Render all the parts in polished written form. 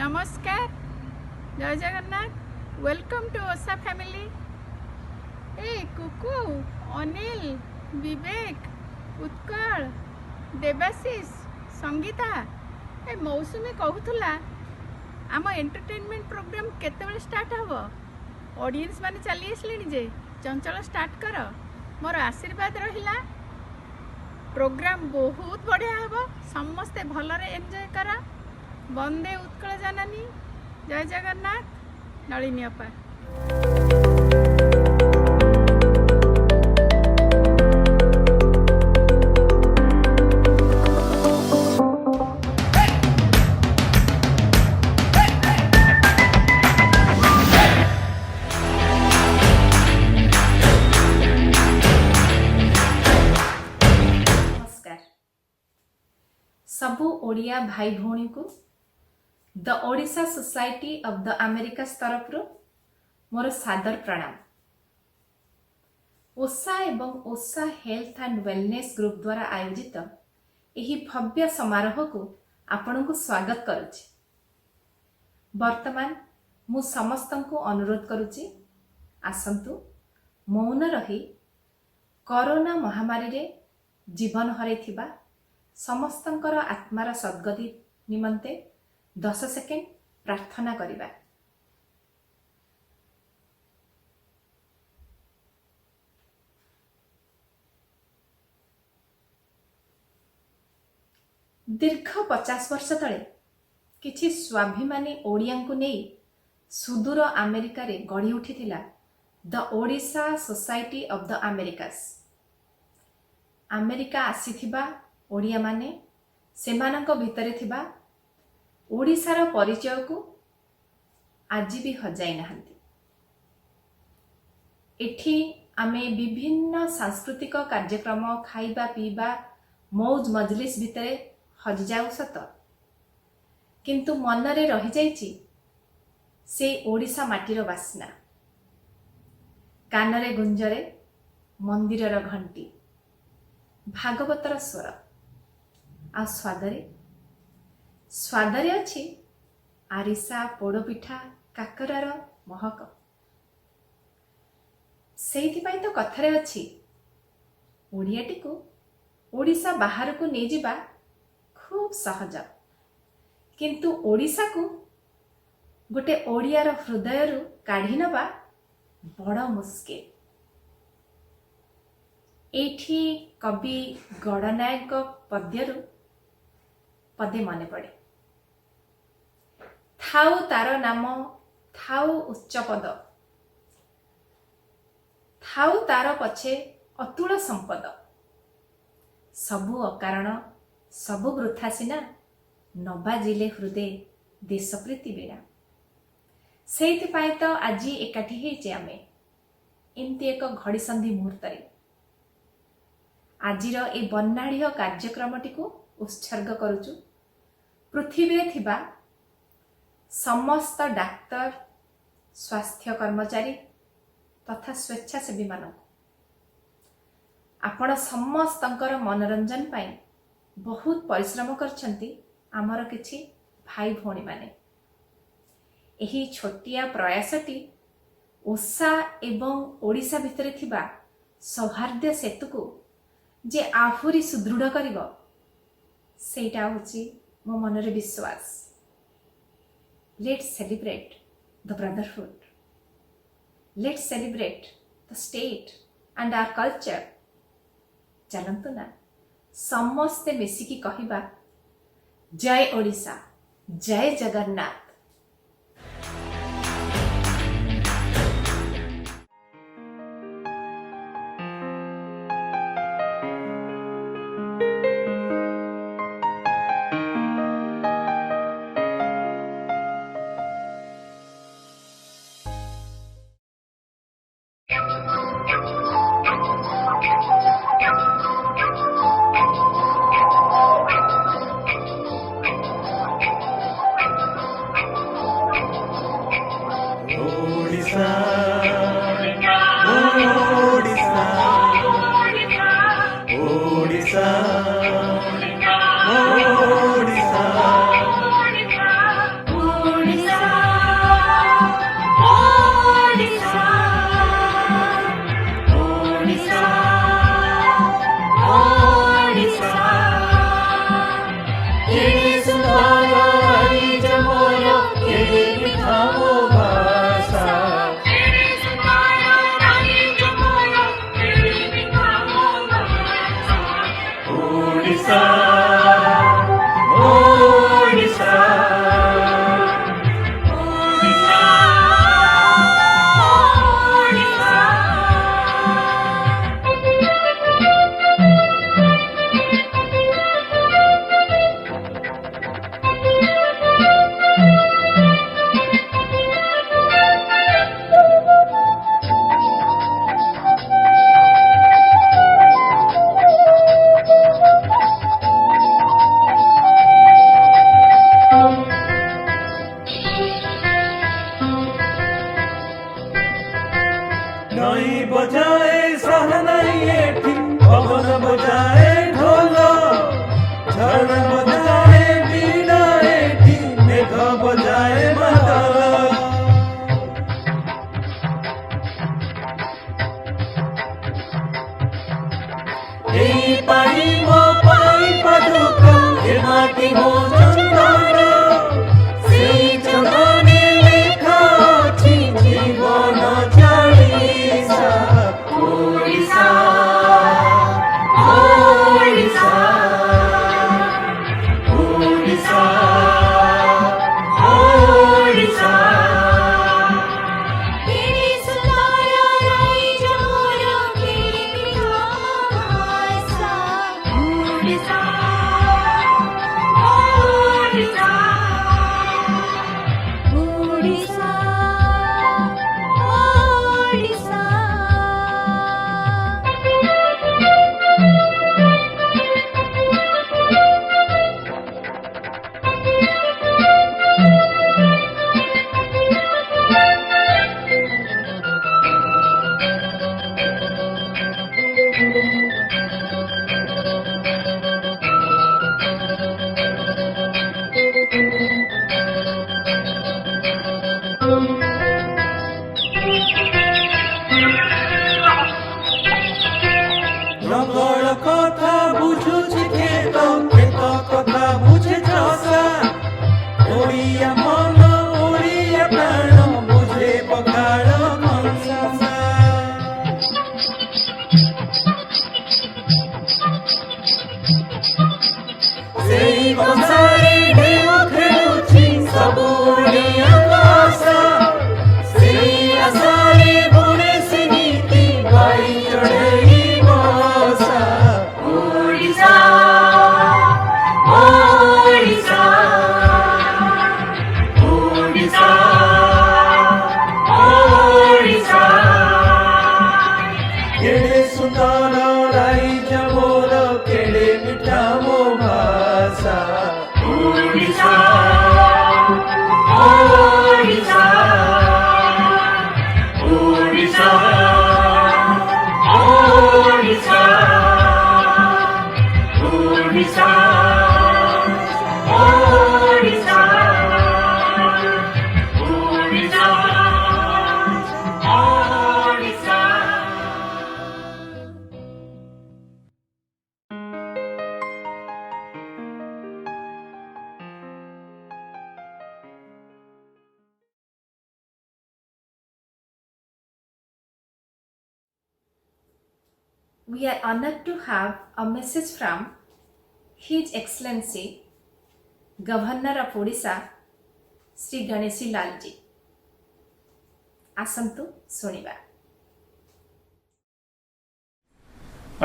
नमस्कार, जय Jagannath. Welcome to ओसा फैमिली। ए कुकु, अनिल, विवेक, उत्कल, देवाशीष, संगीता, ए मौसुमी कहूला आम एंटरटेनमेंट प्रोग्राम केतेबेले स्टार्ट हब। ऑडियंस माने चली आसले जे चंचल स्टार्ट कर। मोर आशीर्वाद रहिला प्रोग्राम बहुत बढ़िया हब। समस्ते भलरे एंजॉय करा। वंदे उत्कल जननी, जय जगन्नाथ। नलिनी अपा। नमस्कार सबु ओडिया भाई भौणी को the Odisha society of the America तरफ मोर सादर प्रणाम। ओसा एवं ओसा हेल्थ एंड वेलनेस ग्रुप द्वारा आयोजित एही भव्य समारोह को आपण को स्वागत करुछि। वर्तमान मु समस्त को अनुरोध करुछि, आसंतु मौन रही कोरोना महामारी रे जीवन हरैथिबा समस्तंकर आत्मार सद्गति निमंते 10 सेकेंड प्रार्थना करिबा। दीर्घ 50 वर्ष तले किछि स्वाभिमानी ओडिया को नहीं सुदूर अमेरिका रे गढ़ी उठिथिला the Odisha society of the Americas. America आसीथिबा ओडिया माने सेमानंक भितरे थिबा ओडिशार परिचय को आज भी हजाई नाहंती। एठी आमे विभिन्न सांस्कृतिक कार्यक्रम खाइबा पीबा मौज मजलिस भितरे हजि जाऊ सत, किंतु मनरे रही जाइछि से ओडिशा माटीर बास्ना। कानरे गुंजरे मंदिरर घंटी, भागवतर स्वर आ स्वादरे अच्छी आरिसा पोड़पिठा काकरार महक। सेइथिपाई तो कथारे अच्छी ओडियाटी को ओडिशा बाहर को नहीं जिबा खूब सहज, किंतु ओडिशा को गोटे ओडियार हृदय रु काढ़ी नबा बड़ मुस्किल। एठी कवि गणनायक पद्यरु पदे मने पड़े। थाउ तार नाम थाउ उच्च पद, थाउ तार पछे अतुल संपद। सबु अकारण सबु वृथा सिना, नबाजिले हृदय देश प्रीति बिना। सेइथिपाई तो आजी एकाठी हेचे आमे एमती एक घड़ी संधि मुहूर्त रे आजिर ए बन्नाढ़ कार्यक्रमटी को उत्सर्ग करुचु पृथ्वी रे थिबा समस्त डाक्तर, स्वास्थ्य कर्मचारी तथा स्वेच्छासेवी मानक। आपण समस्तंकर मनोरंजन पाई बहुत परिश्रम करछंती आमर किछि भाई भौणी माने। एही छोटिया प्रयासटी ओसा एवं ओडिशा भितरे थिबा सौहार्द्य सेतु को जे आहुरी सुदृढ़ करिवो सेटा होची मो मनरे विश्वास। Let's celebrate the brotherhood, let's celebrate the state and our culture. चलंतु ना समस्ते मिसिकी कहिबा जय ओडिशा, जय Jagannath. Odisha, Odisha, Odisha, Odisha, Odisha, नई बजाए सहनाई एठी, पवन बजाए ढोल, झरण बजाए बीना एठी, मेघ बजाए मादल। এই পাই মো পাই পাদুক, এ মাটি মো চন্দন, সেই চন্দনে লেখা ଅଛି জীবন চালিসা। ওড়িশা, ওড়িশা, ওড়িশা, ওড়িশা। নগর কথা বুঝুছি ক্ষেত, ক্ষেত কথা বুঝে চাষা। ওড়িয়া মন, ওড়িয়া প্রাণ, বুঝে পখাল কংসা। সেই কংসারে ঢেউ খেলুছি ସବୁ ଓଡ଼ିଆ ଭାଷା। ସେଇ ଆଶାରେ ବୁଣେ ସେ ନୀତି, ବାଇ ଚଢ଼େଇ ବସା। ଓଡ଼ିଶା, ଓଡ଼ିଶା, ଓଡ଼ିଶା, ଓଡ଼ିଶା। କେଡ଼େ ସୁନ୍ଦର ରାଇଜ ମୋର, କେଡ଼େ ମିଠା ମୋ ଭାଷା। Odisha, Odisha, Odisha, Odisha, Odisha, Odisha, Odisha, Odisha. We are honored to have a message from His Excellency Governor of Odisha, Sri Ganesi Lal ji. ଆସନ୍ତୁ ଶୁଣିବା।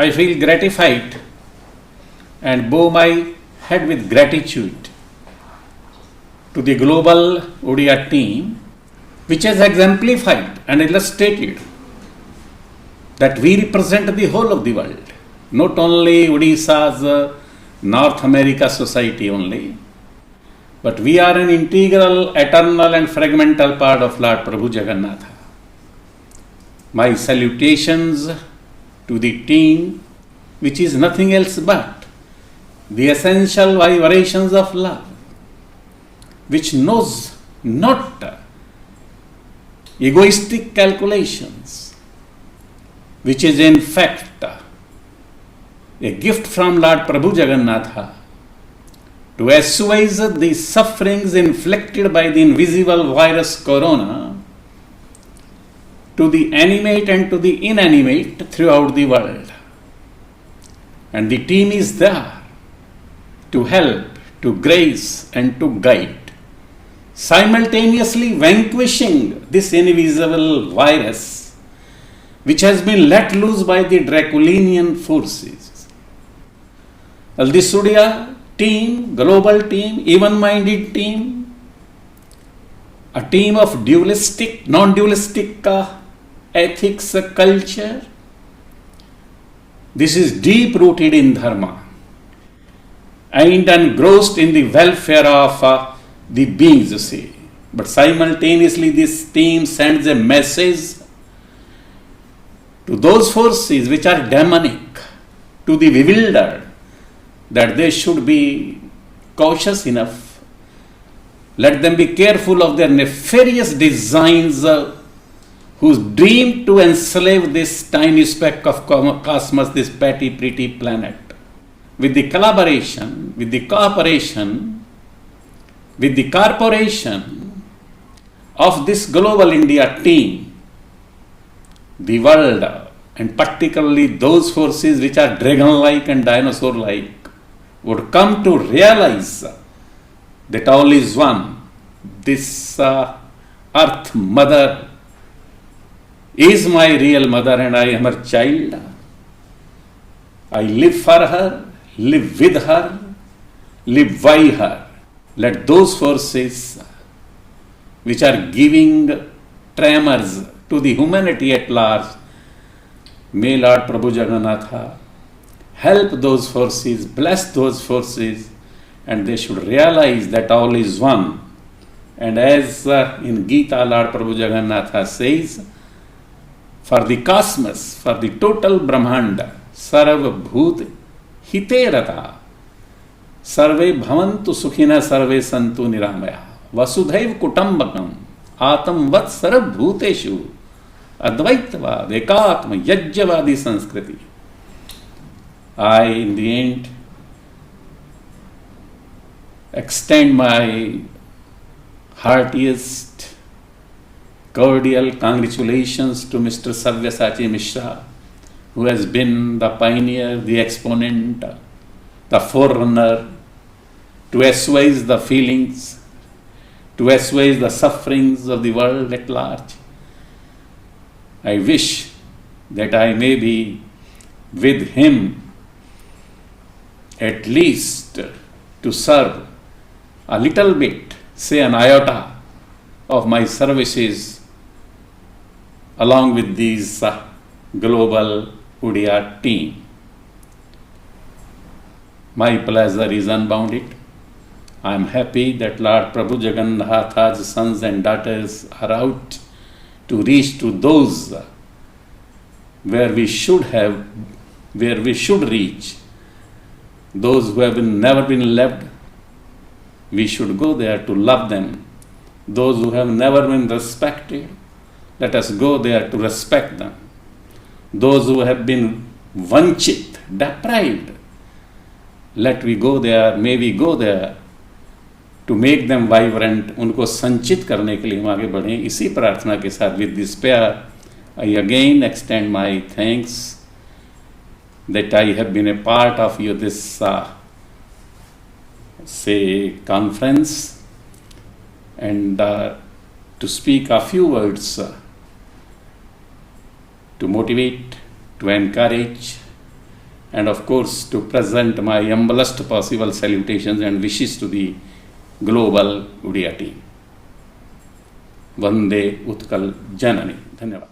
I feel gratified and bow my head with gratitude to the global Odia team, which has exemplified and illustrated that we represent the whole of the world, not only Odisha's North America society only, but we are an integral, eternal and fragmental part of Lord Prabhu Jagannatha. My salutations to the team, which is nothing else but the essential vibrations of love, which knows not egoistic calculations, which is in fact a gift from Lord Prabhu Jagannatha to assuage the sufferings inflicted by the invisible virus corona to the animate and to the inanimate throughout the world. And the team is there to help, to grace, and to guide, simultaneously vanquishing this invisible virus which has been let loose by the Draculian forces. Well, the Surya team, global team, even-minded team, a team of dualistic, non-dualistic ethics, culture. This is deep-rooted in dharma and engrossed in the welfare of the beings, you see. But simultaneously this team sends a message to those forces which are demonic, to the bewildered, that they should be cautious enough. Let them be careful of their nefarious designs whose dream to enslave this tiny speck of cosmos, this petty, pretty planet. With the collaboration, with the cooperation, with the corporation of this Global India team, the world, and particularly those forces which are dragon-like and dinosaur-like, would come to realize that all is one. This Earth Mother is my real mother and I am her child. I live for her, live with her, live by her. Let those forces which are giving tremors to the humanity at large, may Lord Prabhu Jagannatha help those forces, bless those forces, and they should realize that all is one. And as in Gita, Lord Prabhu Jagannatha says, for the cosmos, for the total Brahmanda, Sarva Bhut Hite Rata, Sarve Bhavantu Sukhina Sarve Santu Niramaya, Vasudhaiv Kutambakam, Atam Vat Sarv Bhuteshu, Advaitavad, Ekatma, Yajyavadi Sanskriti. I, in the end, extend my heartiest, cordial congratulations to Mr. Sabyasachi Mishra, who has been the pioneer, the exponent, the forerunner to assuage the feelings, to assuage the sufferings of the world at large. I wish that I may be with him at least to serve a little bit, say an iota of my services along with these global Odia team. My pleasure is unbounded. I am happy that Lord Prabhu Jagannatha's sons and daughters are out to reach to those where we should reach, those who have never been loved. We should go there to love them. Those who have never been respected, let us go there to respect them. Those who have been vanchit, deprived, let we go there, may we go there to make them vibrant, उनको संचित करने के लिए हम आगे बढ़ें. इसी प्रार्थना के साथ with this prayer, I again extend my thanks that I have been a part of this conference, and to speak a few words to motivate, to encourage, and of course to present my humblest possible salutations and wishes to the global Odia team. Vande Utkal Janani. Dhanyavad.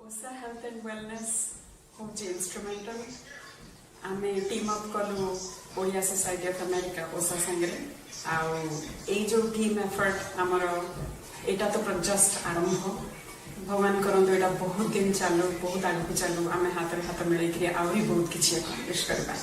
OSA Health and Wellness hoଉଛି instrumental. ଆମେ team up କଲୁ Odia society of America ଓସା ସାଙ୍ଗରେ ଆଉ ଏଇ ଯେଉଁ team effort ଆମର ଏଇଟା ତ just ଆରମ୍ଭ ଭଗବାନ କରନ୍ତୁ ଏଇଟା ବହୁତ ଦିନ ଚାଲୁ ବହୁତ ଆଗକୁ ଚାଲୁ ଆମେ ହାତରେ ହାତ ମିଳେଇକିରି ଆହୁରି ବହୁତ କିଛି ଆକମ୍ପ୍ଲିଶ କରିବା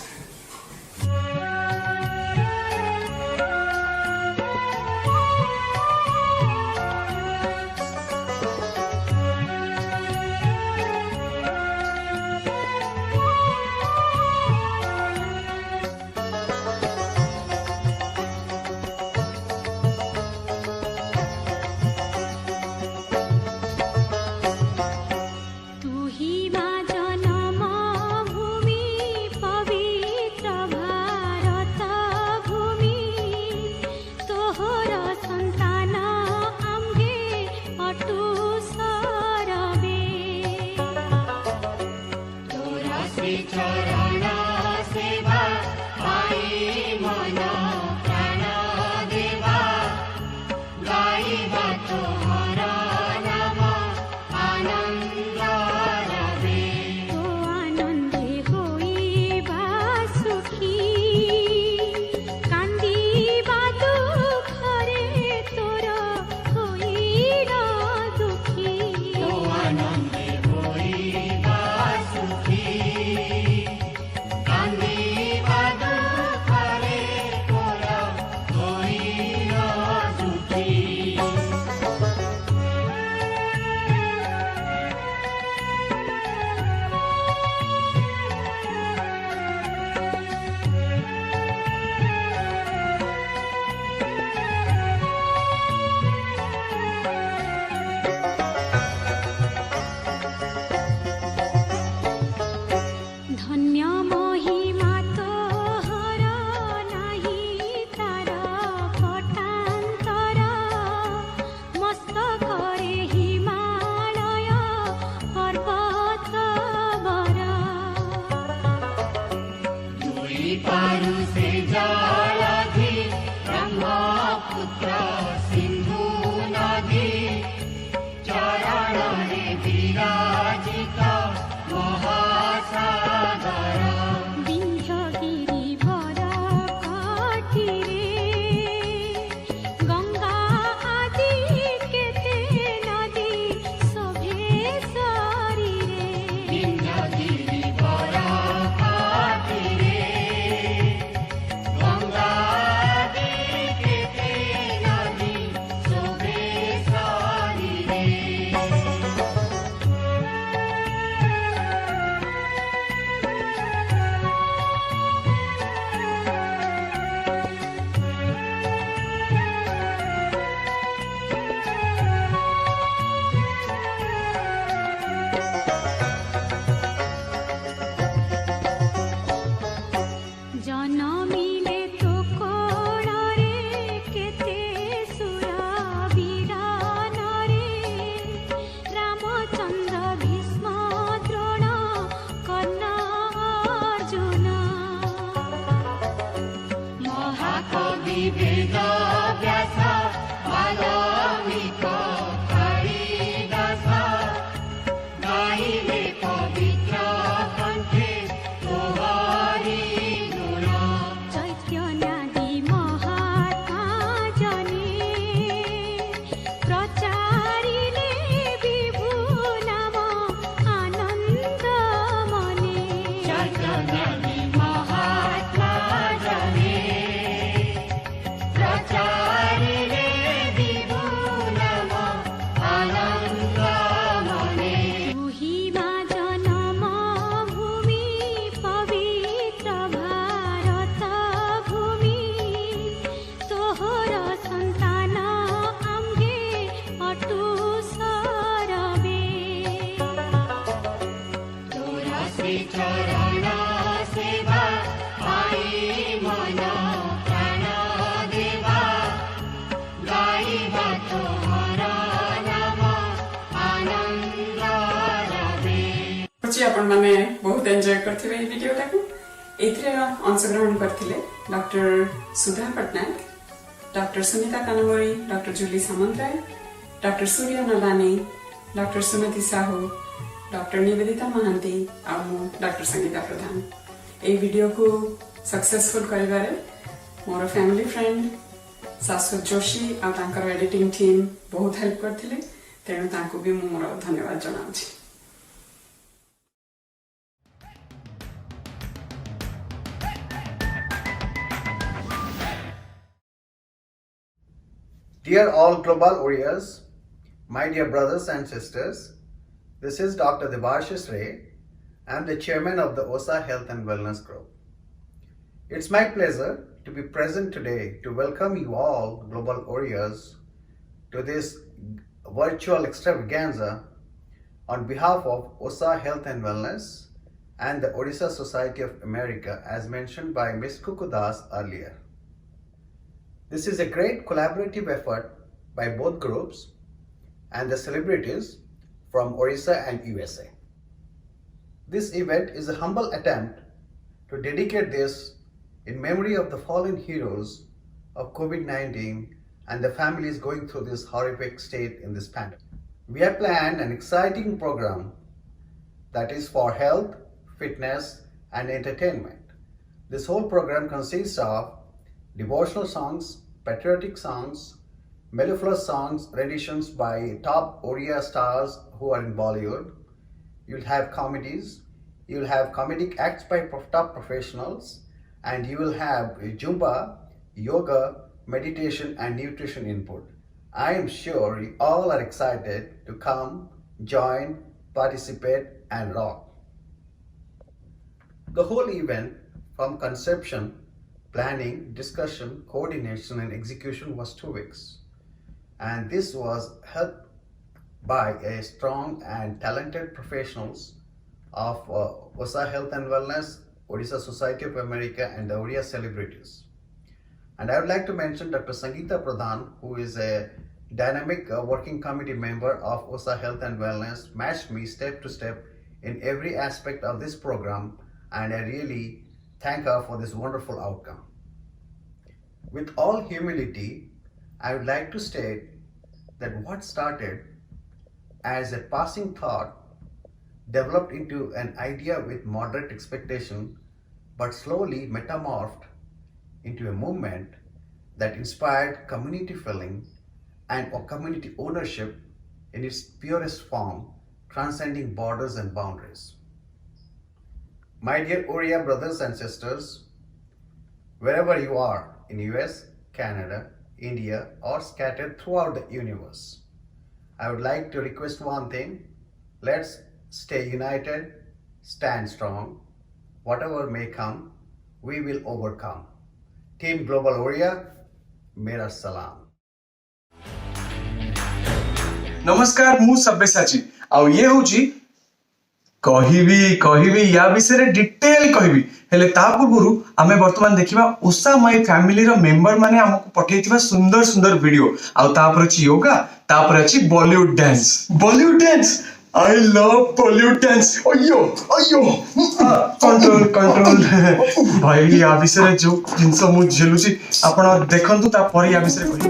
ବିଞ୍ଛଗିରି ବର କାଠିରେ ଗଙ୍ଗା ଆଦି କେତେ ନଦୀ ଶୋଭେ ଶରୀରେ ଜନମିଲେ ତୋ କୋଳରେ କେତେ ସୁର ବୀରାନରେ ରାମଚନ୍ଦ୍ର ଭୀଷ୍ମ ଦ୍ରୋଣ କର୍ଣ୍ଣ ଅର୍ଜୁନ ମହାକବି ବେଦ ବ୍ୟାସ ବାଲ୍ମୀକ କାଳିଦାସ ଗାଇଲେ ପବିତ୍ର କଣ୍ଠେ ତୋହରି ଚୈତ୍ୟନାଦି ମହାତ୍ମା ଜନେ ପ୍ରଚାରିଲେ ବିଭୁ ନାମ ଆନନ୍ଦ ମନେ ଚୈତ୍ୟନାଦି ମହାତ୍ମା ଜନେ ପ୍ରଚାରିଲେ ବିଭୁ ନାମ ଆନନ୍ଦ ମନେ ତୁହିମା ଜନମ ଭୂମି ପବିତ୍ର ଭାରତ ଭୂମି ତୋହର ସନ୍ତାନ ଆମ୍ଭେ ଅଟୁ ସରବେ ତୋର ଶ୍ରୀ ଚରଣ ସେବା ପାଇ ମନ ପ୍ରାଣ ଦେବା ଗାଇବା ତୋହର ନାମ ଆନନ୍ଦ ରବେ ହଉଛି ଆପଣମାନେ ବହୁତ ଏନ୍ଜୟ କରିଥିବେ ଏଇ ଭିଡିଓଟାକୁ। ଏଥିରେ ଅଂଶଗ୍ରହଣ କରିଥିଲେ doctor Sudha Pattanaik, doctor Sunita Kanmori, doctor Julie Samantaray, doctor Surya Nalani, doctor Sumati Sahu, doctor Nivedita Mohanty ଆଉ ମୁଁ ଡକ୍ଟର ସଙ୍ଗୀତା ପ୍ରଧାନ। ଏଇ ଭିଡିଓକୁ ସକ୍ସେସଫୁଲ କରିବାରେ ମୋର ଫ୍ୟାମିଲି ଫ୍ରେଣ୍ଡ ଶାଶ୍ୱତ ଯୋଶୀ ଆଉ ତାଙ୍କର ଏଡିଟିଂ ଟିମ୍ ବହୁତ ହେଲ୍ପ କରିଥିଲେ, ତେଣୁ ତାଙ୍କୁ ବି ମୁଁ ମୋର ଧନ୍ୟବାଦ ଜଣାଉଛି। Dear all global warriors, my dear brothers and sisters, this is Dr. Debashis Ray. I'm the chairman of the OSA Health and Wellness Group. It's my pleasure to be present today to welcome you all global warriors to this virtual extravaganza on behalf of OSA Health and Wellness and the Odisha Society of America, as mentioned by Ms. Kukudas earlier. This is a great collaborative effort by both groups and the celebrities from Odisha and USA. This event is a humble attempt to dedicate this in memory of the fallen heroes of COVID-19 and the families going through this horrific state in this pandemic. We have planned an exciting program that is for health, fitness, and entertainment. This whole program consists of devotional songs, patriotic songs, mellifluous songs, renditions by top Oriya stars who are in Bollywood. You'll have comedies, you'll have comedic acts by top professionals, and you will have Zumba, yoga, meditation, and nutrition input. I am sure you all are excited to come, join, participate, and rock. The whole event, from conception, planning, discussion, coordination, and execution was 2 weeks. And this was helped by a strong and talented professionals of OSA Health and Wellness, Odisha Society of America, and the Oriya celebrities. And I would like to mention Dr. Sangeeta Pradhan, who is a dynamic working committee member of OSA Health and Wellness, matched me step to step in every aspect of this program, and I really thank her for this wonderful outcome. With all humility I would like to state that what started as a passing thought developed into an idea with moderate expectation, but slowly metamorphed into a movement that inspired community feeling and community ownership in its purest form, transcending borders and boundaries. My dear Oriya brothers and sisters, wherever you are in US, Canada, India, or scattered throughout the universe, I would like to request one thing. Let's stay united, stand strong. Whatever may come, we will overcome. Team Global Oriya, Mera Salam. नमस्कार मु सब्यसाची आउ ये होची कहिबी या विषय detail कहिबी हेले ता पूर्वरु आमे वर्तमान देखिबा ओसा माय फैमिली रो मेंबर माने हमको पठेइथिबा सुंदर सुंदर वीडियो आउ ता पर अछि योगा ता पर अछि Bollywood dance I love Bollywood dance अयो कंट्रोल भाई या विषय जो जिंस मु झेलुची आपण देखंतु ता पर या विषय कहि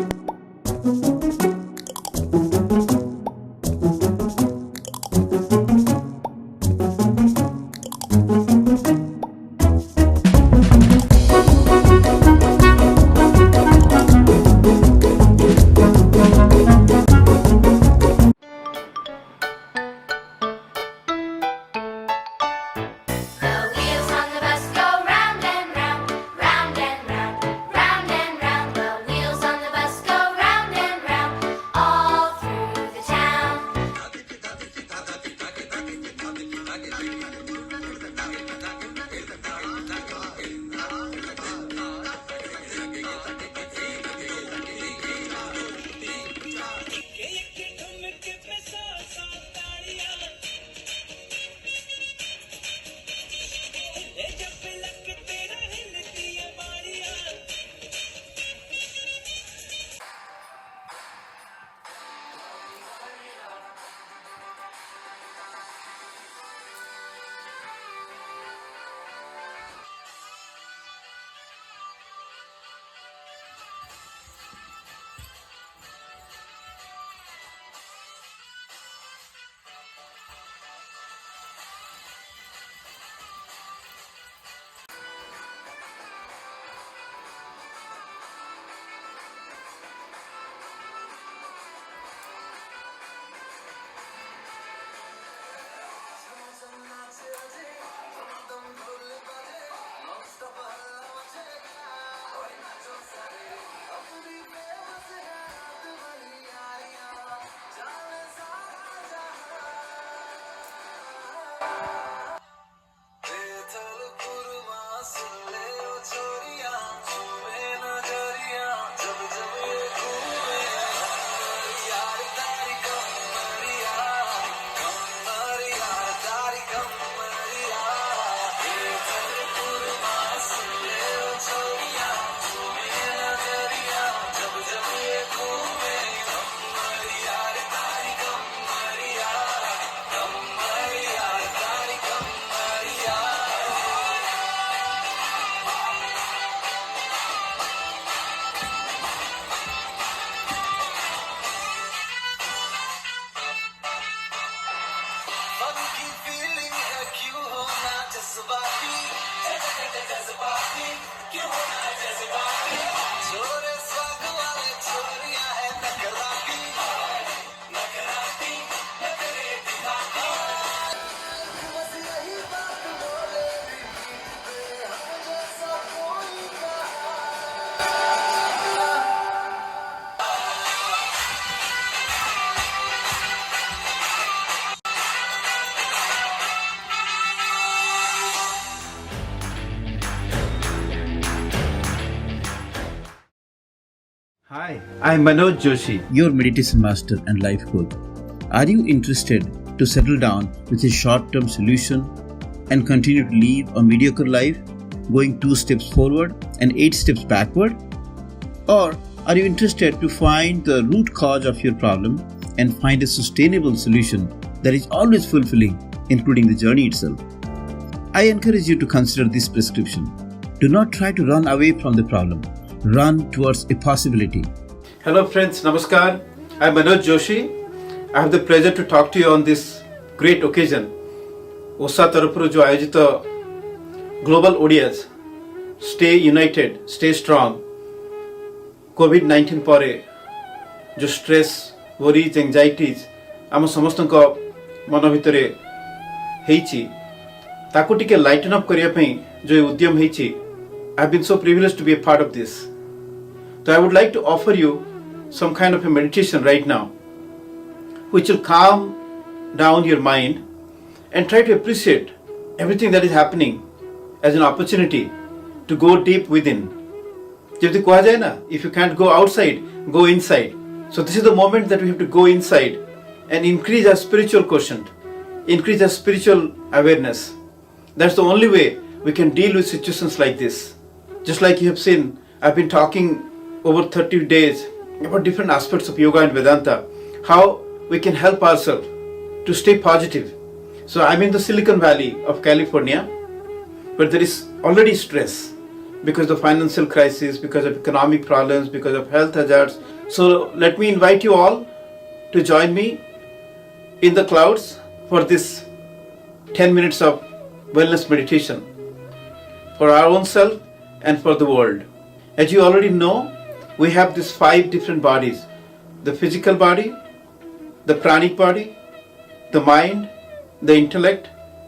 Hi, I'm Manoj Joshi, your meditation master and life coach. Are you interested to settle down with a short-term solution and continue to live a mediocre life, going 2 steps forward and 8 steps backward? Or are you interested to find the root cause of your problem and find a sustainable solution that is always fulfilling, including the journey itself? I encourage you to consider this prescription. Do not try to run away from the problem. Run towards a possibility. Hello friends, Namaskar. I am Manoj Joshi. I have the pleasure to talk to you on this great occasion. OSA तरफରୁ जो आयोजित global Odias stay united stay strong COVID पर जो stress worries anxieties आम समस्त मन भितर ताकू टिके लाइटन अप करने जो उद्यम होती I been so privilege to be a part of this. So I would like to offer you some kind of a meditation right now which will calm down your mind and try to appreciate everything that is happening as an opportunity to go deep within. जब कहा जाए ना, if you can't go outside, go inside. So this is the moment that we have to go inside and increase our spiritual quotient, increase our spiritual awareness. That's the only way we can deal with situations like this. Just like you have seen, I've been talking over 30 days about different aspects of yoga and Vedanta, how we can help ourselves to stay positive. So I'm in the Silicon Valley of California, but there is already stress because of financial crisis, because of economic problems, because of health hazards. So let me invite you all to join me in the clouds for this 10 minutes of wellness meditation for our own self and for the world. As you already know, we have these 5 different bodies: the physical body, the pranic body, the mind, the intellect,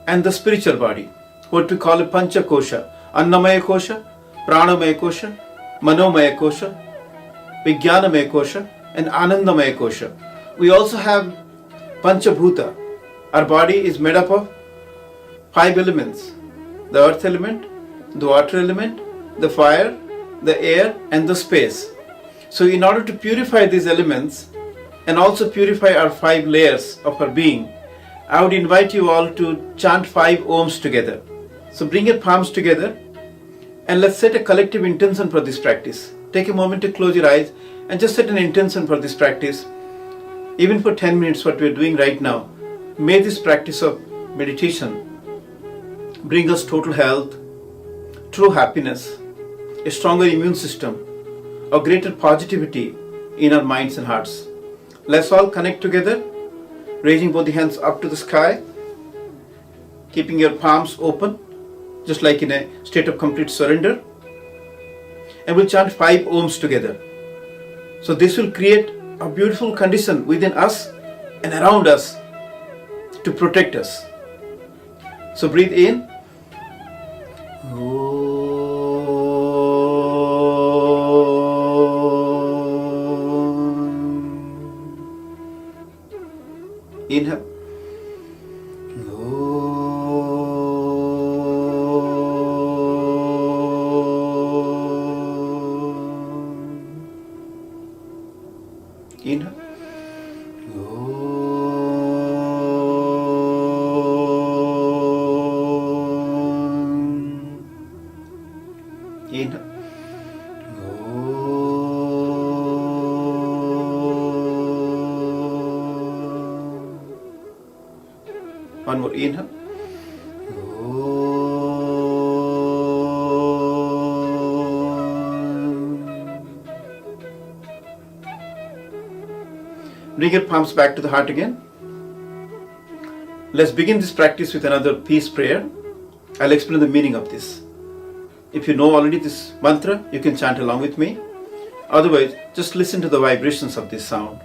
and the spiritual body, what we call a Pancha Kosha: Annamaya Kosha, Pranamaya Kosha, Manomaya Kosha, Vijnanamaya Kosha, and Anandamaya Kosha. We also have Pancha Bhuta. Our body is made up of 5 elements: the earth element, the water element, the fire, the air, and the space. So in order to purify these elements and also purify our 5 layers of our being, I would invite you all to chant 5 Oms together. So bring your palms together and let's set a collective intention for this practice. Take a moment to close your eyes and just set an intention for this practice. Even for 10 minutes, what we are doing right now, may this practice of meditation bring us total health, true happiness, a stronger immune system, a greater positivity in our minds and hearts. Let's all connect together, raising both the hands up to the sky, keeping your palms open, just like in a state of complete surrender. And we'll chant 5 Oms together. So this will create a beautiful condition within us and around us to protect us. So breathe in. Inhale. Inhale. Inhale. One more inhale. Bring your palms back to the heart again. Let's begin this practice with another peace prayer. I'll explain the meaning of this. If you know already this mantra, you can chant along with me. Otherwise, just listen to the vibrations of this sound.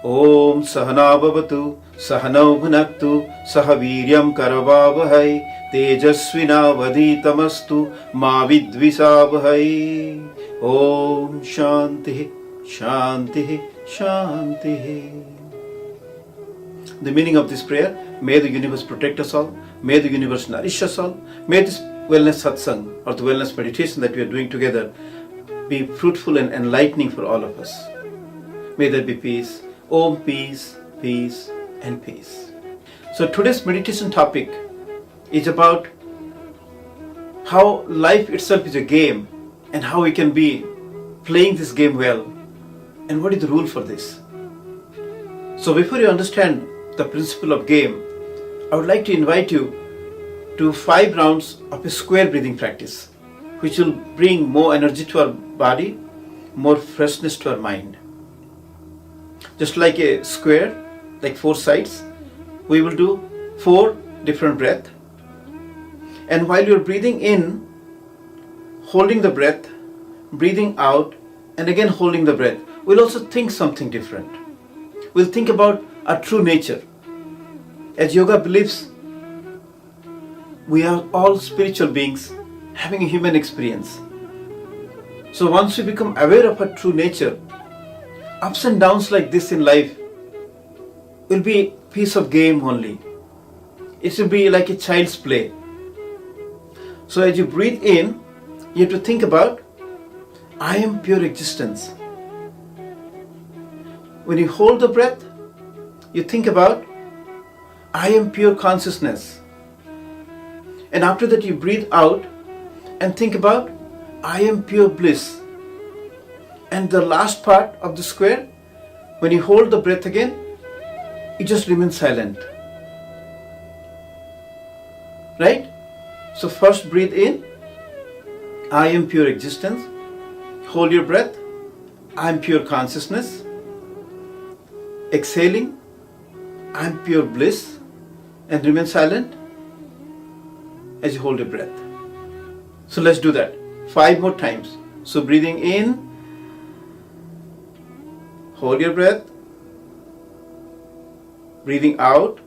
Om Sahana Bhavatu Sahanau Bhunaktu Sahaviryam Karavavahai Tejasvinavadhitamastu Ma Vidvisavahai. Om Shanti Shanti Shanti. The meaning of this prayer: may the universe protect us all, may the universe nourish us all, may this wellness satsang or the wellness meditation that we are doing together be fruitful and enlightening for all of us. May there be peace. Om, peace, peace, and peace. So today's meditation topic is about how life itself is a game and how we can be playing this game well, and what is the rule for this. So before you understand the principle of game, I would like to invite you to 5 rounds of a square breathing practice, which will bring more energy to our body more freshness to our mind. Just like a square, like 4 sides, we will do 4 different breaths. And while you're breathing in, holding the breath, breathing out, and again holding the breath, we'll also think something different. We'll think about our true nature. As yoga believes, we are all spiritual beings having a human experience. So once we become aware of our true nature, ups and downs like this in life will be a piece of game only. It will be like a child's play. So as you breathe in, you have to think about, I am pure existence. When you hold the breath, you think about, I am pure consciousness. And after that you breathe out and think about, I am pure bliss. And the last part of the square, when you hold the breath again, you just remain silent. Right? So first breathe in, I am pure existence. Hold your breath, I am pure consciousness. Exhaling, I am pure bliss, and remain silent as you hold your breath. So let's do that 5 more times. So breathing in, hold your breath. Breathing out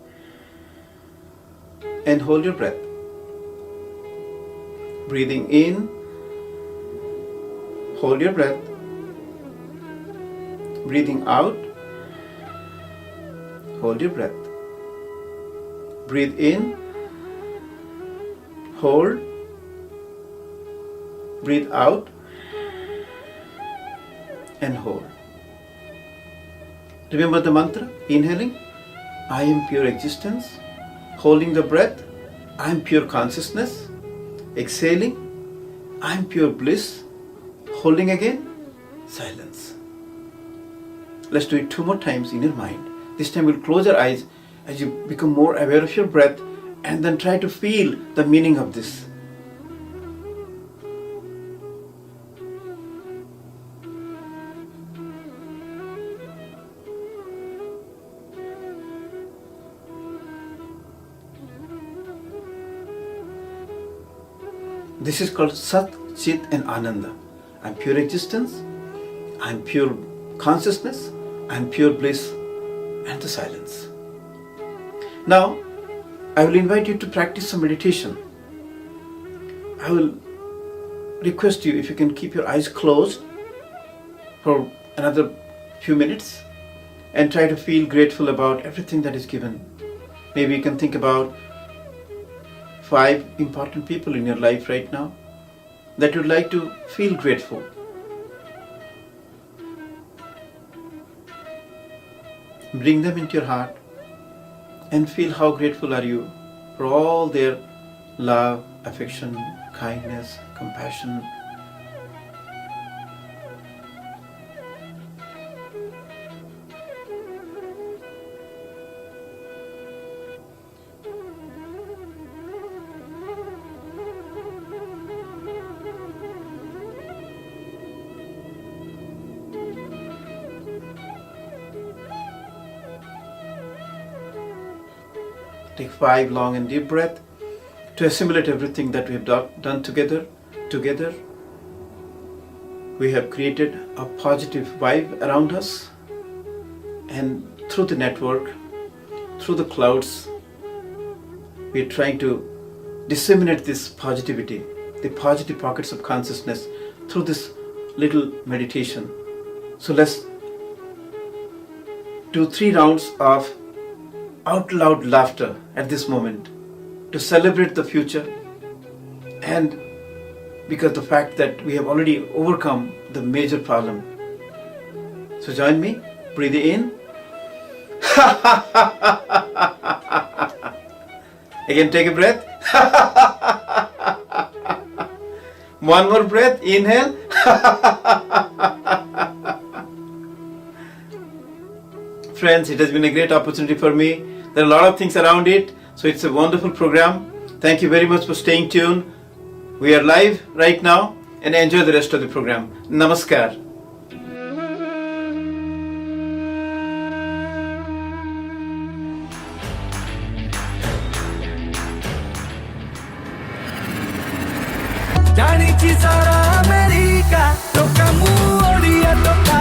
and hold your breath. Breathing in, hold your breath. Breathing out, hold your breath. Breathe in, hold. Breathe out and hold. Remember the mantra, inhaling, I am pure existence. Holding the breath, I am pure consciousness. Exhaling, I am pure bliss. Holding again, silence. Let's do it 2 more times in your mind. This time we'll close your eyes as you become more aware of your breath and then try to feel the meaning of this. This is called Sat, Chit and Ananda. I'm pure existence, I'm pure consciousness, I'm pure bliss and the silence. Now, I will invite you to practice some meditation. I will request you if you can keep your eyes closed for another few minutes and try to feel grateful about everything that is given. Maybe you can think about 5 important people in your life right now that you'd like to feel grateful. Bring them into your heart and feel how grateful are you for all their love, affection, kindness, compassion. Take 5 long and deep breaths to assimilate everything that we have done together. Together, we have created a positive vibe around us, and through the network, through the clouds, we are trying to disseminate this positivity, the positive pockets of consciousness through this little meditation. So let's do 3 rounds of out loud laughter at this moment to celebrate the future, and because the fact that we have already overcome the major problem. So join me, breathe in. Again, take a breath. 1 more breath, inhale. Friends, it has been a great opportunity for me. There are a lot of things around it, so it's a wonderful program. Thank you very much for staying tuned. We are live right now, and enjoy the rest of the program. Namaskar. सारा America टोका मु ओडिया टोका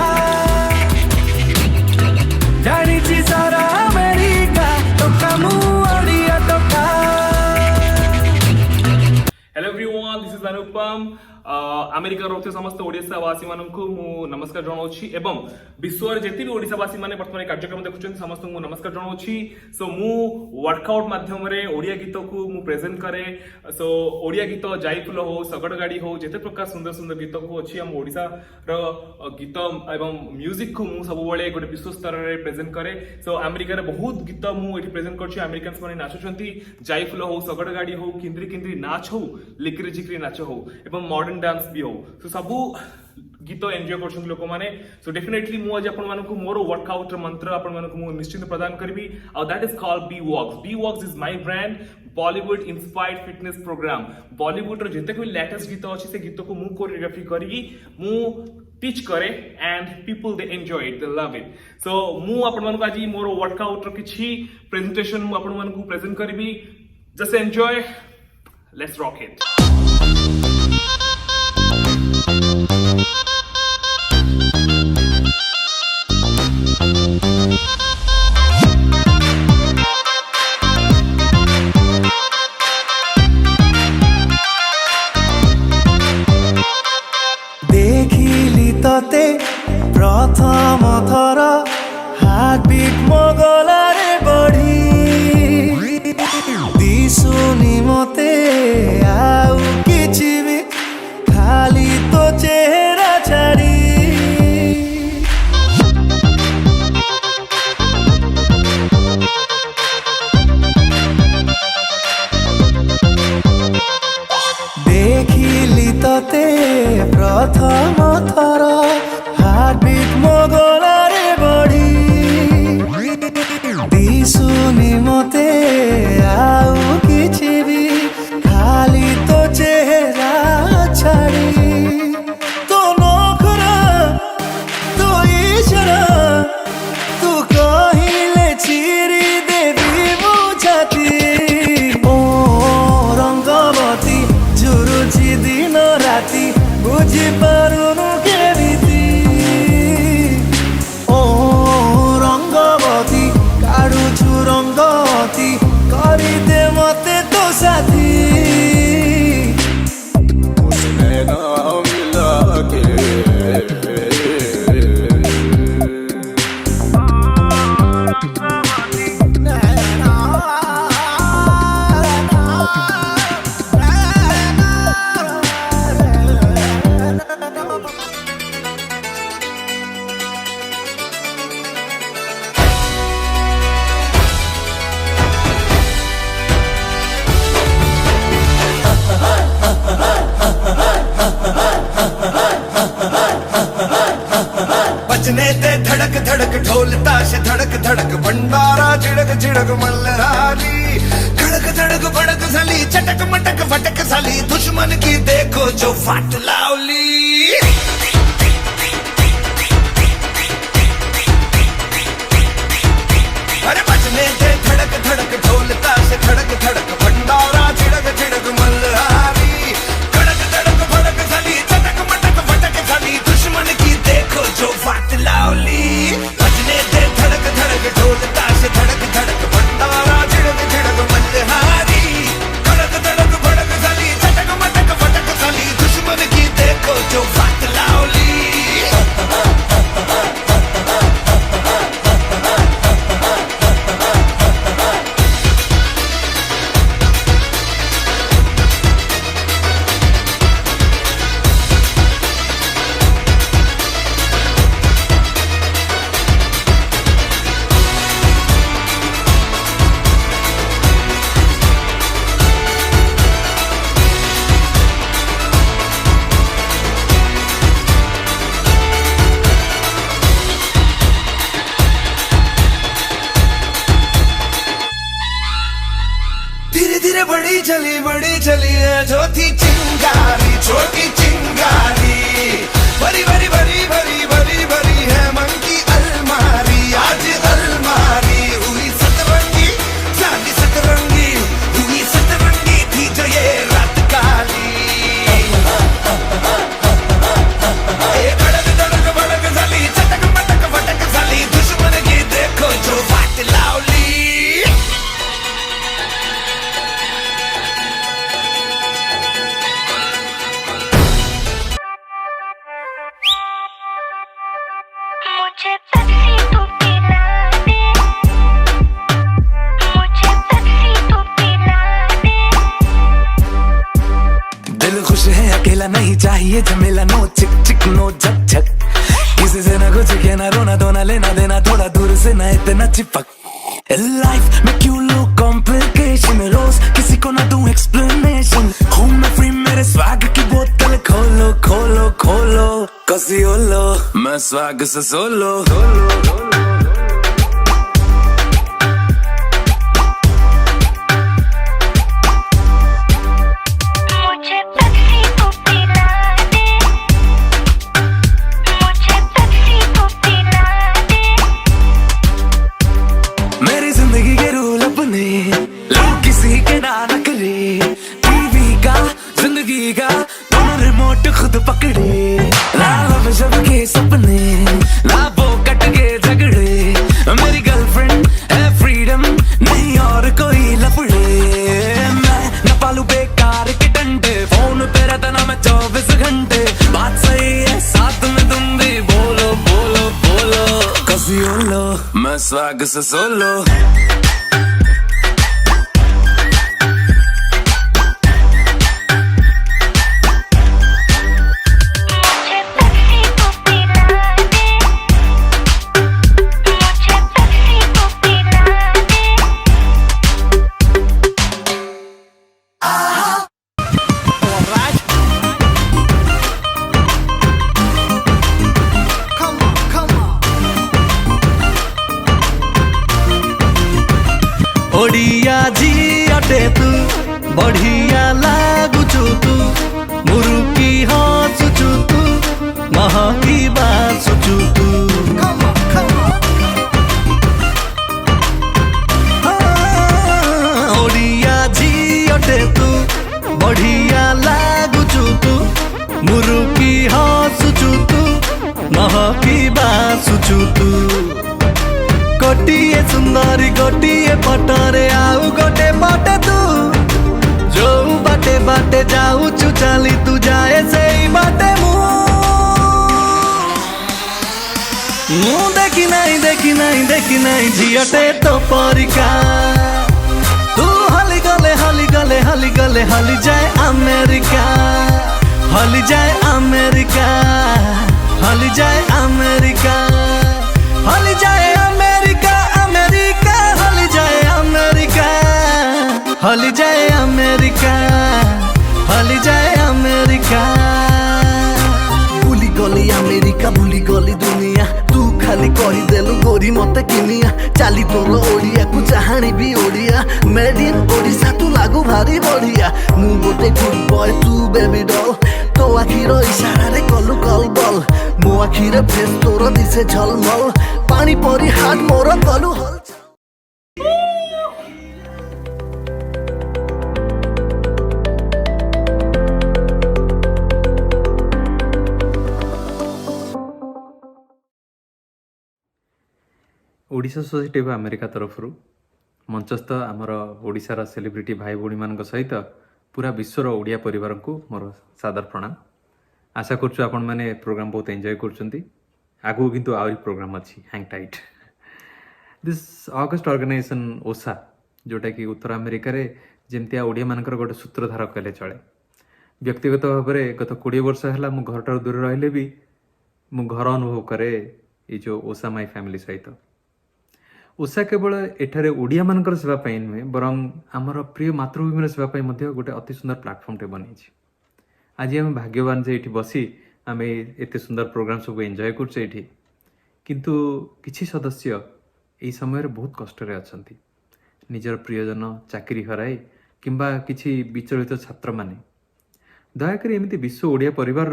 जानिछि सारा America टोका मु ओडिया टोका hello everyone this is Anupam America रोते समस्त ओडिशावासी मानकु मु नमस्कार जनाउछि एवं विश्व जेति भी ओडिशावासी माने वर्तमान कार्यक्रम देखुछन समस्त मु नमस्कार जनाउछि सो मु वर्कआउट माध्यम रे ओडिया गीत को मु प्रेजेंट करे सो ओडिया गीत जाईफुल हो सगड़ गाड़ी हो जेते प्रकार सुंदर सुंदर गीत को अछि हम ओडिसा रो गीत एवं म्यूजिक को मु सब बळे गोटे विश्व स्तर रे प्रेजेंट करे सो अमेरिका रे बहुत गीत मु एठी प्रेजेंट करछि अमेरिकन्स माने नाचुछंती जाईफुल हो सगड़ गाड़ी हो किंद्री किंद्री नाच हो लिकरी जिकरी नाच हो एवं मॉडर्न डांस भी हो सो सबू गीत एंजॉय करछन लोक माने सो डेफिनेटली मु आज आपण मानकु मोर वर्कआउट मंत्र आपण मानकु मु निश्चित प्रदान करबी और दैट इज कॉल्ड बी वॉक्स is my brand Bollywood inspired fitness programme Bollywood रो जते कोई लेटेस्ट गीत अछि से गीत को मु कोरियोग्राफी करी मु टीच करे and people they enjoy it they love it so मु आपण मानकु आज मोर वर्कआउट रो किछि प्रेजेंटेशन मु आपण मानकु प्रेजेंट करबी just enjoy let's rock it देखिली तते प्रथम थर हार्टबीट मगलारे बढ़ी दिसुनी मते आउ किछि भी खाली तो चेहरा छाड़ी देखिली तते प्रथम थर हार्टबीट मगलारे बढ़ी दिसुनी मते आउ किछि भी खाली तो चेहरा छाड़ी तो नखरा तो इशारा तू कहिले चिरी देवी मो छाती ओ रंगवती जुरुची दिन राति बुझी पारुनु केमिति ओ रंगवती काढुछु रंगवती करिदे मते तो साथी उसने ना मिला के बजने ते धड़क धड़क ढोल ताश धड़क धड़क भंडारा झिड़क झिड़क मल्हारी धड़क धड़क भड़क साली चटक मटक फटक साली दुश्मन की देखो जो फाट लावली अरे बजने ते धड़क धड़क ढोल ताश धड़क धड़क भंडारा झिड़क झिड़क मल्हारी धड़क धड़क भड़क साली चटक मटक फटक साली दुश्मन की देखो जो फाट लावली बजने ते धड़क धड़क ढोल ताश धड़क धड़क भंडारा झिड़क झिड़क मल्हारी धड़क धड़क भड़क साली चटक मटक फटक साली दुश्मन की देखो जो फाट लावली बड़ी चली है जो थी चिंगारी छोटी चिंगारी बड़ी बड़ी बड़ी बड़ी बड़ी बड़ी है मन की अलमारी आज अलमारी हुई सतरंगी चांदी सतरंगी हुई सतरंगी थी जो ये रात काली मुझे पेप्सी तू पिला दे, मुझे पेप्सी तू पिला दे। दिल खुश है अकेला नहीं चाहिए झमेला, नो चिक चिक नो झक झक, किसी से ना कुछ कहना रोना धोना लेना देना, थोड़ा दूर से ना इतना चिपक। लाइफ में क्यों लो कॉम्प्लिकेशन, रोज किसी को ना दूं एक्सप्लेनेशन, हूँ मैं फ्री मेरे स्वैग की बोतल खोलो खोलो खोलो, कसी ओलो मैं स्वैग से सोलो। मुझे पेप्सी तू पिला दे, मुझे पेप्सी तू पिला दे। मेरी जिंदगी के रूल अपने लोग किसी के ना नकरे, टीवी का जिंदगी का दोनों रिमोट खुद पकड़े, ना लब शब के सपने ना वो कट के झगड़े, मेरी गर्लफ्रेंड है फ्रीडम नहीं और कोई लफड़े, मैं न पालू बेकार के डंडे, फोन पे रहता ना मैं 24 घंटे, बात सही है साथ में तुम भी बोलो बोलो बोलो, कसी ओलो मैं स्वैग से सोलो। मुझे पेप्सी तू पिला दे, मुझे पेप्सी तू पिला दे। ओडिया झिअटे तू बढ़िया लागुचु तू, मुरुकी हँसुचु तू महकी बाँसुचु तू, ओडिया झिअटे तू बढ़िया लागुचु तू, मुरुकी हँसुचु तू महकी बाँसुचु तू, गोटिए सुंदरी गोटिए पटरे आउ गोटे पटे तू, जो बाटे बाटे जाऊ चुचाली तू जाए से बाटे मुँह देखी नहीं झिअटे तो परिका, तू हली गले हली गले हली गले हली जाए अमेरिका, हली जाए अमेरिका, हली जाए अमेरिका, हली जाए अमेरिका अमेरिका, हली जाए अमेरिका, हली जाए अमेरिका, हली जाए अमेरिका। भूली गली अमेरिका भूली गली दुनिया, तू खाली कहीदेलु गोरी मते किनिया, चाली तोर ओडिया को चाहाणी भी ओडिया, मेड इन ओडिशा तू लागू भारी बढ़िया, मु गोटे गुड बॉय तू बेबी डॉल, तो आखिर इशारा रे कलु कल बल, मो आखिर फेस तोर दिसे झलमल, पानी परी हाथ मोर कलु हल। ओडिशा सोसाइटी ऑफ अमेरिका तरफ मंचस्थ आमर ओडिशार सेलिब्रिटी भाई भौणी मान सहित पूरा विश्वर ओडिया परिवार को मोर सादर प्रणाम। आशा करूँ आपण मैंने प्रोग्राम बहुत एंजॉय कर आगू किंतु आहरी प्रोग्राम अच्छी hang tight. This august organisation ओसा जोटा कि उत्तर अमेरिका रे जेमतिया ओडिया मानकर गोटे सूत्रधार कहले चले। व्यक्तिगत भाव में गत 20 वर्ष है मु घर ठार दूर रहिले भी मु घर अनुभव करे ये जो ओसा माई फैमिली सहित। ओसा केवल एठारे ओडिया मानकर सेवाई नुहे बरं आमर प्रिय मातृभूमि सेवाई गोटे अति सुंदर प्लाटफर्मटे बनी। आज आम भाग्यवान जे ये बसी आम एत सुंदर प्रोग्राम सब एंजॉय कर किंतु किछि सदस्य यही समय बहुत कष्ट अच्छा निजर प्रियजन चाकरी हराई किंबा किछि विचलित छात्र माने दयाक एमती विश्व ओडिया परिवार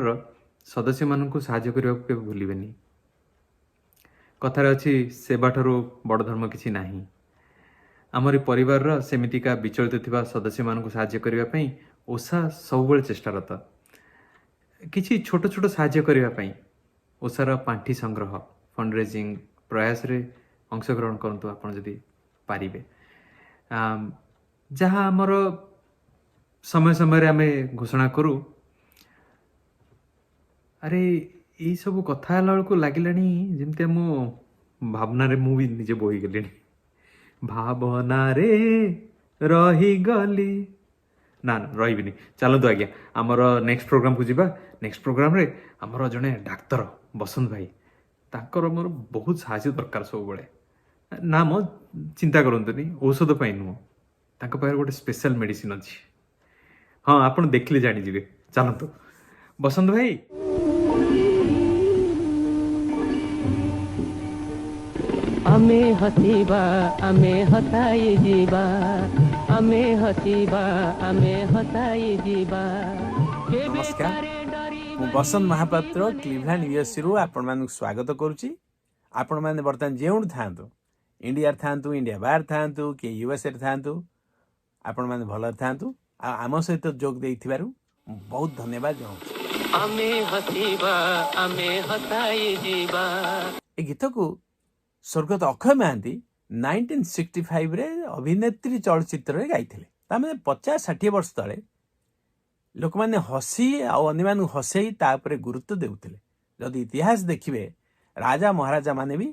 सदस्य मानू साहाय्य करने को भूलेनि। कथार अच्छी सेवा ठारू बड़ धर्म किछि नाही। आमरी परिवार सेमितिका विचलित थिबा सदस्य मानू साहाय्य करने ओसा सब चेष्टारत किछि छोट छोट साहाय्य करने ओसार पांठी संग्रह फंड रेजिंग प्रयास रे अंशग्रहण करंतु आपण जदि पारिबे। जहाँ आमर समय समय आम घोषणा करूँ अरे ଏଇ ସବୁ କଥା ହେଲା ବେଳକୁ ଲାଗିଲାଣି ଯେମିତି ଆମ ଭାବନାରେ ମୁଁ ବି ନିଜେ ବୋହିଗଲିଣି। ଭାବନାରେ ରହିଗଲି। ନା ନା ରହିବିନି। ଚାଲନ୍ତୁ ଆଜ୍ଞା ଆମର ନେକ୍ସଟ ପ୍ରୋଗ୍ରାମକୁ ଯିବା। ନେକ୍ସଟ ପ୍ରୋଗ୍ରାମରେ ଆମର ଜଣେ ଡାକ୍ତର ବସନ୍ତ ଭାଇ, ତାଙ୍କର ମୋର ବହୁତ ସାହାଯ୍ୟ ଦରକାର ସବୁବେଳେ। ନା ମ ଚିନ୍ତା କରନ୍ତୁନି, ଔଷଧ ପାଇଁ ନୁହଁ, ତାଙ୍କ ପାଖରେ ଗୋଟେ ସ୍ପେଶାଲ ମେଡିସିନ ଅଛି। ହଁ ଆପଣ ଦେଖିଲେ ଜାଣିଯିବେ। ଚାଲନ୍ତୁ ବସନ୍ତ ଭାଇ। ଆମେ ହସିବା ଆମେ ହସାଇ ଯିବା, ଆମେ ହସିବା ଆମେ ହସାଇ ଯିବା। ନମସ୍କାର, ମୁଁ ବସନ୍ତ ମହାପାତ୍ର କ୍ଲିଭଲ୍ୟାଣ୍ଡ ୟୁଏସ୍ରୁ ଆପଣମାନଙ୍କୁ ସ୍ୱାଗତ କରୁଛି। ଆପଣମାନେ ବର୍ତ୍ତମାନ ଯେଉଁଠି ଥାଆନ୍ତୁ, ଇଣ୍ଡିଆରେ ଥାଆନ୍ତୁ, ଇଣ୍ଡିଆ ବାହାରେ ଥାଆନ୍ତୁ, କି ୟୁଏସ୍ଏରେ ଥାଆନ୍ତୁ, ଆପଣମାନେ ଭଲରେ ଥାଆନ୍ତୁ। ଆଉ ଆମ ସହିତ ଯୋଗ ଦେଇଥିବାରୁ ବହୁତ ଧନ୍ୟବାଦ ଜଣାଉଛି। ଆମେ ହସିବା ଆମେ ହସାଇ ଯିବା। ଏ ଗୀତକୁ ସ୍ୱର୍ଗତ ଅକ୍ଷୟ ମହାନ୍ତି 1965ରେ ଅଭିନେତ୍ରୀ ଚଳଚ୍ଚିତ୍ରରେ ଗାଇଥିଲେ। ତାମାନେ 50-60 ବର୍ଷ ତଳେ ଲୋକମାନେ ହସି ଆଉ ଅନ୍ୟମାନଙ୍କୁ ହସେଇ ତା ଉପରେ ଗୁରୁତ୍ୱ ଦେଉଥିଲେ। ଯଦି ଇତିହାସ ଦେଖିବେ, ରାଜା ମହାରାଜା ମାନେ ବି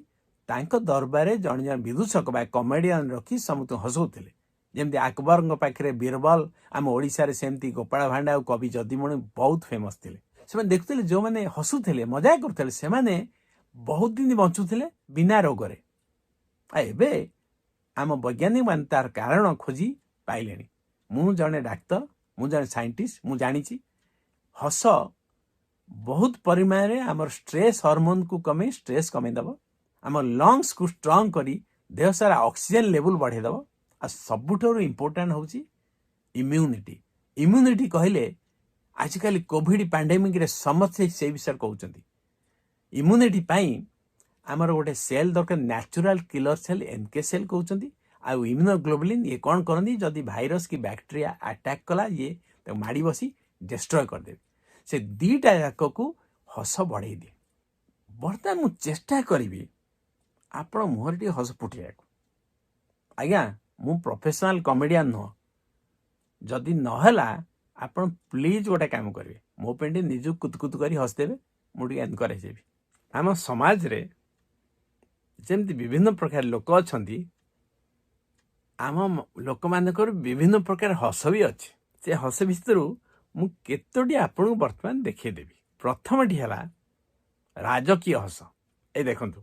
ତାଙ୍କ ଦରବାରରେ ଜଣେ ଜଣେ ବିଦୂଷକ ବା କମେଡିଆନ୍ ରଖି ସମସ୍ତଙ୍କୁ ହସଉଥିଲେ। ଯେମିତି ଆକବରଙ୍କ ପାଖରେ ବୀରବଲ, ଆମ ଓଡ଼ିଶାରେ ସେମିତି ଗୋପାଳ ଭାଣ୍ଡା ଆଉ କବି ଯଦୁମଣି ବହୁତ ଫେମସ୍ ଥିଲେ। ସେମାନେ ଦେଖୁଥିଲେ ଯେଉଁମାନେ ହସୁଥିଲେ, ମଜା କରୁଥିଲେ, ସେମାନେ ବହୁତ ଦିନ ବଞ୍ଚୁଥିଲେ ବିନା ରୋଗରେ। ଆଉ ଏବେ ଆମ ବୈଜ୍ଞାନିକମାନେ ତାର କାରଣ ଖୋଜି ପାଇଲେଣି। ମୁଁ ଜଣେ ଡାକ୍ତର, ମୁଁ ଜଣେ ସାଇଣ୍ଟିଷ୍ଟ, ମୁଁ ଜାଣିଛି ହସ ବହୁତ ପରିମାଣରେ ଆମର ଷ୍ଟ୍ରେସ୍ ହରମୋନକୁ କମେଇ ଷ୍ଟ୍ରେସ୍ କମେଇଦେବ, ଆମ ଲଙ୍ଗସକୁ ଷ୍ଟ୍ରଙ୍ଗ କରି ଦେହ ସାରା ଅକ୍ସିଜେନ୍ ଲେଭେଲ ବଢ଼େଇଦେବ। ଆଉ ସବୁଠାରୁ ଇମ୍ପୋର୍ଟାଣ୍ଟ ହେଉଛି ଇମ୍ୟୁନିଟି। ଇମ୍ୟୁନିଟି କହିଲେ ଆଜିକାଲି କୋଭିଡ ପାଣ୍ଡେମିକରେ ସମସ୍ତେ ସେଇ ବିଷୟରେ କହୁଛନ୍ତି। ଇମ୍ୟୁନିଟି ପାଇଁ ଆମର ଗୋଟେ ସେଲ୍ ଦରକାର, natural killer cell, NK cell କହୁଛନ୍ତି। ଆଉ ଇମ୍ୟୁନୋଗ୍ଲୋବୁଲିନ୍ ଇଏ କ'ଣ କରନ୍ତି, ଯଦି ଭାଇରସ୍ କି ବ୍ୟାକ୍ଟେରିଆ ଆଟାକ୍ କଲା, ଇଏ ତାକୁ ମାଡ଼ି ବସି ଡେଷ୍ଟ୍ରୟ କରିଦେବେ। ସେ ଦୁଇଟା ଯାକକୁ ହସ ବଢ଼େଇ ଦିଏ। ବର୍ତ୍ତମାନ ମୁଁ ଚେଷ୍ଟା କରିବି ଆପଣ ମୁହଁରେ ଟିକେ ହସ ଫୁଟେଇବାକୁ। ଆଜ୍ଞା, ମୁଁ ପ୍ରଫେସନାଲ କମେଡିଆନ୍ ନୁହଁ। ଯଦି ନହେଲା ଆପଣ ପ୍ଲିଜ୍ ଗୋଟେ କାମ କରିବେ, ମୋ ପାଇଁ ଟିକେ ନିଜକୁ କୁତୁକୁତୁ କରି ହସିଦେବେ, ମୁଁ ଟିକେ ଏନକରେଜ୍ ହେବି। ଆମ ସମାଜରେ ଯେମିତି ବିଭିନ୍ନ ପ୍ରକାର ଲୋକ ଅଛନ୍ତି, ଆମ ଲୋକମାନଙ୍କର ବିଭିନ୍ନ ପ୍ରକାର ହସ ବି ଅଛି। ସେ ହସ ଭିତରୁ ମୁଁ କେତୋଟି ଆପଣଙ୍କୁ ବର୍ତ୍ତମାନ ଦେଖେଇଦେବି। ପ୍ରଥମଟି ହେଲା ରାଜକୀୟ ହସ। ଏ ଦେଖନ୍ତୁ,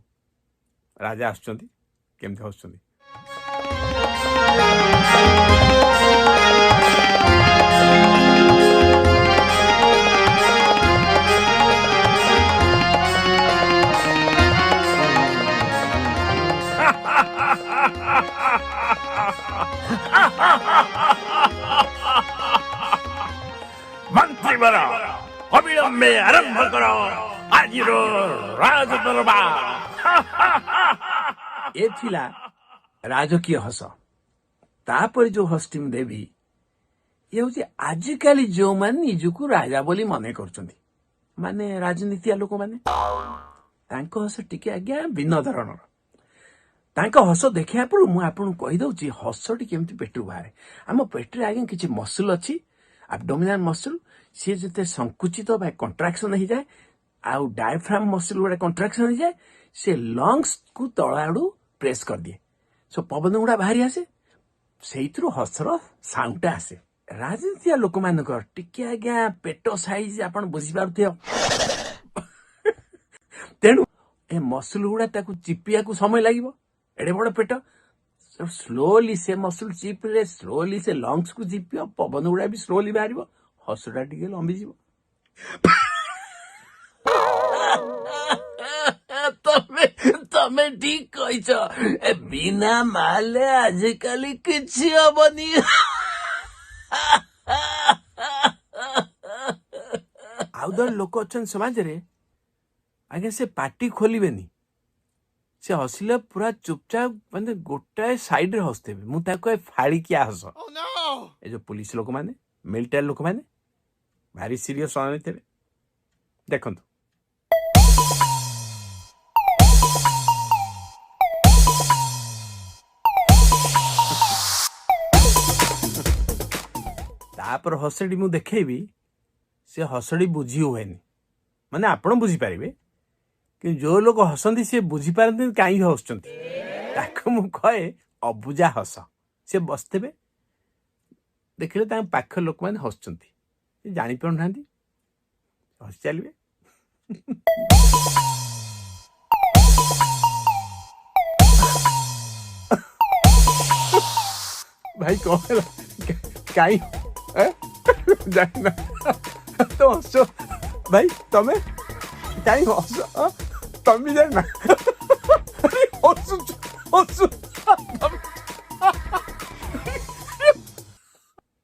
ରାଜା ଆସୁଛନ୍ତି, କେମିତି ହସୁଛନ୍ତି। ମନ୍ତ୍ରୀବର ଅବିଳମ୍ବେ ଆରମ୍ଭ କର ଆଜିର ରାଜ ଦରବାର। ଏ ଥିଲା ରାଜକୀୟ ହସ। ତାପରେ ଯୋଉ ହସଟି ମୁଁ ଦେବି, ଇଏ ହେଉଛି ଆଜିକାଲି ଯୋଉମାନେ ନିଜକୁ ରାଜା ବୋଲି ମନେ କରୁଛନ୍ତି, ମାନେ ରାଜନୀତିଆ ଲୋକମାନେ, ତାଙ୍କ ହସ ଟିକେ ଆଜ୍ଞା ଭିନ୍ନ ଧରଣର। ତାଙ୍କ ହସ ଦେଖିବା ପୂର୍ବରୁ ମୁଁ ଆପଣଙ୍କୁ କହିଦେଉଛି ହସଟି କେମିତି ପେଟରୁ ବାହାରେ। ଆମ ପେଟରେ ଆଜ୍ଞା କିଛି ମସଲ ଅଛି, ଆବଡୋମିନାଲ ମସଲ। ସିଏ ଯେତେ ସଂକୁଚିତ ବା କଣ୍ଟ୍ରାକ୍ସନ ହେଇଯାଏ, ଆଉ ଡାୟଫ୍ରାମ ମସଲ ଗୁଡ଼ା କଣ୍ଟ୍ରାକ୍ସନ ହେଇଯାଏ, ସେ ଲଙ୍ଗସକୁ ତଳ ଆଡୁ ପ୍ରେସ୍ କରିଦିଏ। ପବନ ଗୁଡ଼ା ବାହାରି ଆସେ, ସେଇଥିରୁ ହସର ସାଉଣ୍ଡଟା ଆସେ। ରାଜନୀତିଆ ଲୋକମାନଙ୍କର ଟିକେ ଆଜ୍ଞା ପେଟ ସାଇଜ ଆପଣ ବୁଝିପାରୁଥିବ। ତେଣୁ ଏ ମସଲ ଗୁଡ଼ା ତାକୁ ଚିପିବାକୁ ସମୟ ଲାଗିବ। ଏଡେ ବଡ ପେଟ, ସ୍ଲୋଲି ସେ ମସଲ ଚିପ୍ରେ ସ୍ଲୋଲି ସେ ଲଙ୍ଗସକୁ ଚିପିବ, ପବନ ଗୁଡ଼ା ବି ସ୍ଲୋଲି ବାହାରିବ, ହସଟା ଟିକେ ଲମ୍ବିଯିବ। ତମେ ଠିକ କହିଛ, ବିନା ମାଲେ ଆଜିକାଲି କିଛି ହବନି। ଆଉ ଜଣେ ଲୋକ ଅଛନ୍ତି ସମାଜରେ, ଆଜ୍ଞା ସେ ପାଟି ଖୋଲିବେନି, ସେ ହସିଲେ ପୁରା ଚୁପଚାପ, ମାନେ ଗୋଟାଏ ସାଇଡରେ ହସୁଥିବେ। ମୁଁ ତାକୁ ଫାଳିକିଆ ହସ। ଏ ଯୋଉ ପୁଲିସ ଲୋକମାନେ, ମିଲିଟାରୀ ଲୋକମାନେ ଭାରି ସିରିୟସ୍ ଅନେଇଥିବେ। ଦେଖନ୍ତୁ, ତାପରେ ହସଟି ମୁଁ ଦେଖେଇବି, ସେ ହସଟି ବୁଝି ହୁଏନି, ମାନେ ଆପଣ ବୁଝିପାରିବେ କିନ୍ତୁ ଯେଉଁ ଲୋକ ହସନ୍ତି ସେ ବୁଝିପାରନ୍ତି କାହିଁକି ହସୁଛନ୍ତି। ତାକୁ ମୁଁ କହେ ଅବୁଝା ହସ। ସେ ବସିଥିବେ ଦେଖିଲେ ତାଙ୍କ ପାଖ ଲୋକମାନେ ହସୁଛନ୍ତି, ସେ ଜାଣିପାରୁନାହାନ୍ତି, ହସି ଚାଲିବେ। ଭାଇ କଣ ହେଲା କାହିଁ ଜାଣିନା ତ ହସ ଭାଇ ତମେ କାହିଁ ହସ ତମେ ଜାଣିନା ହସୁଛୁ ହସୁ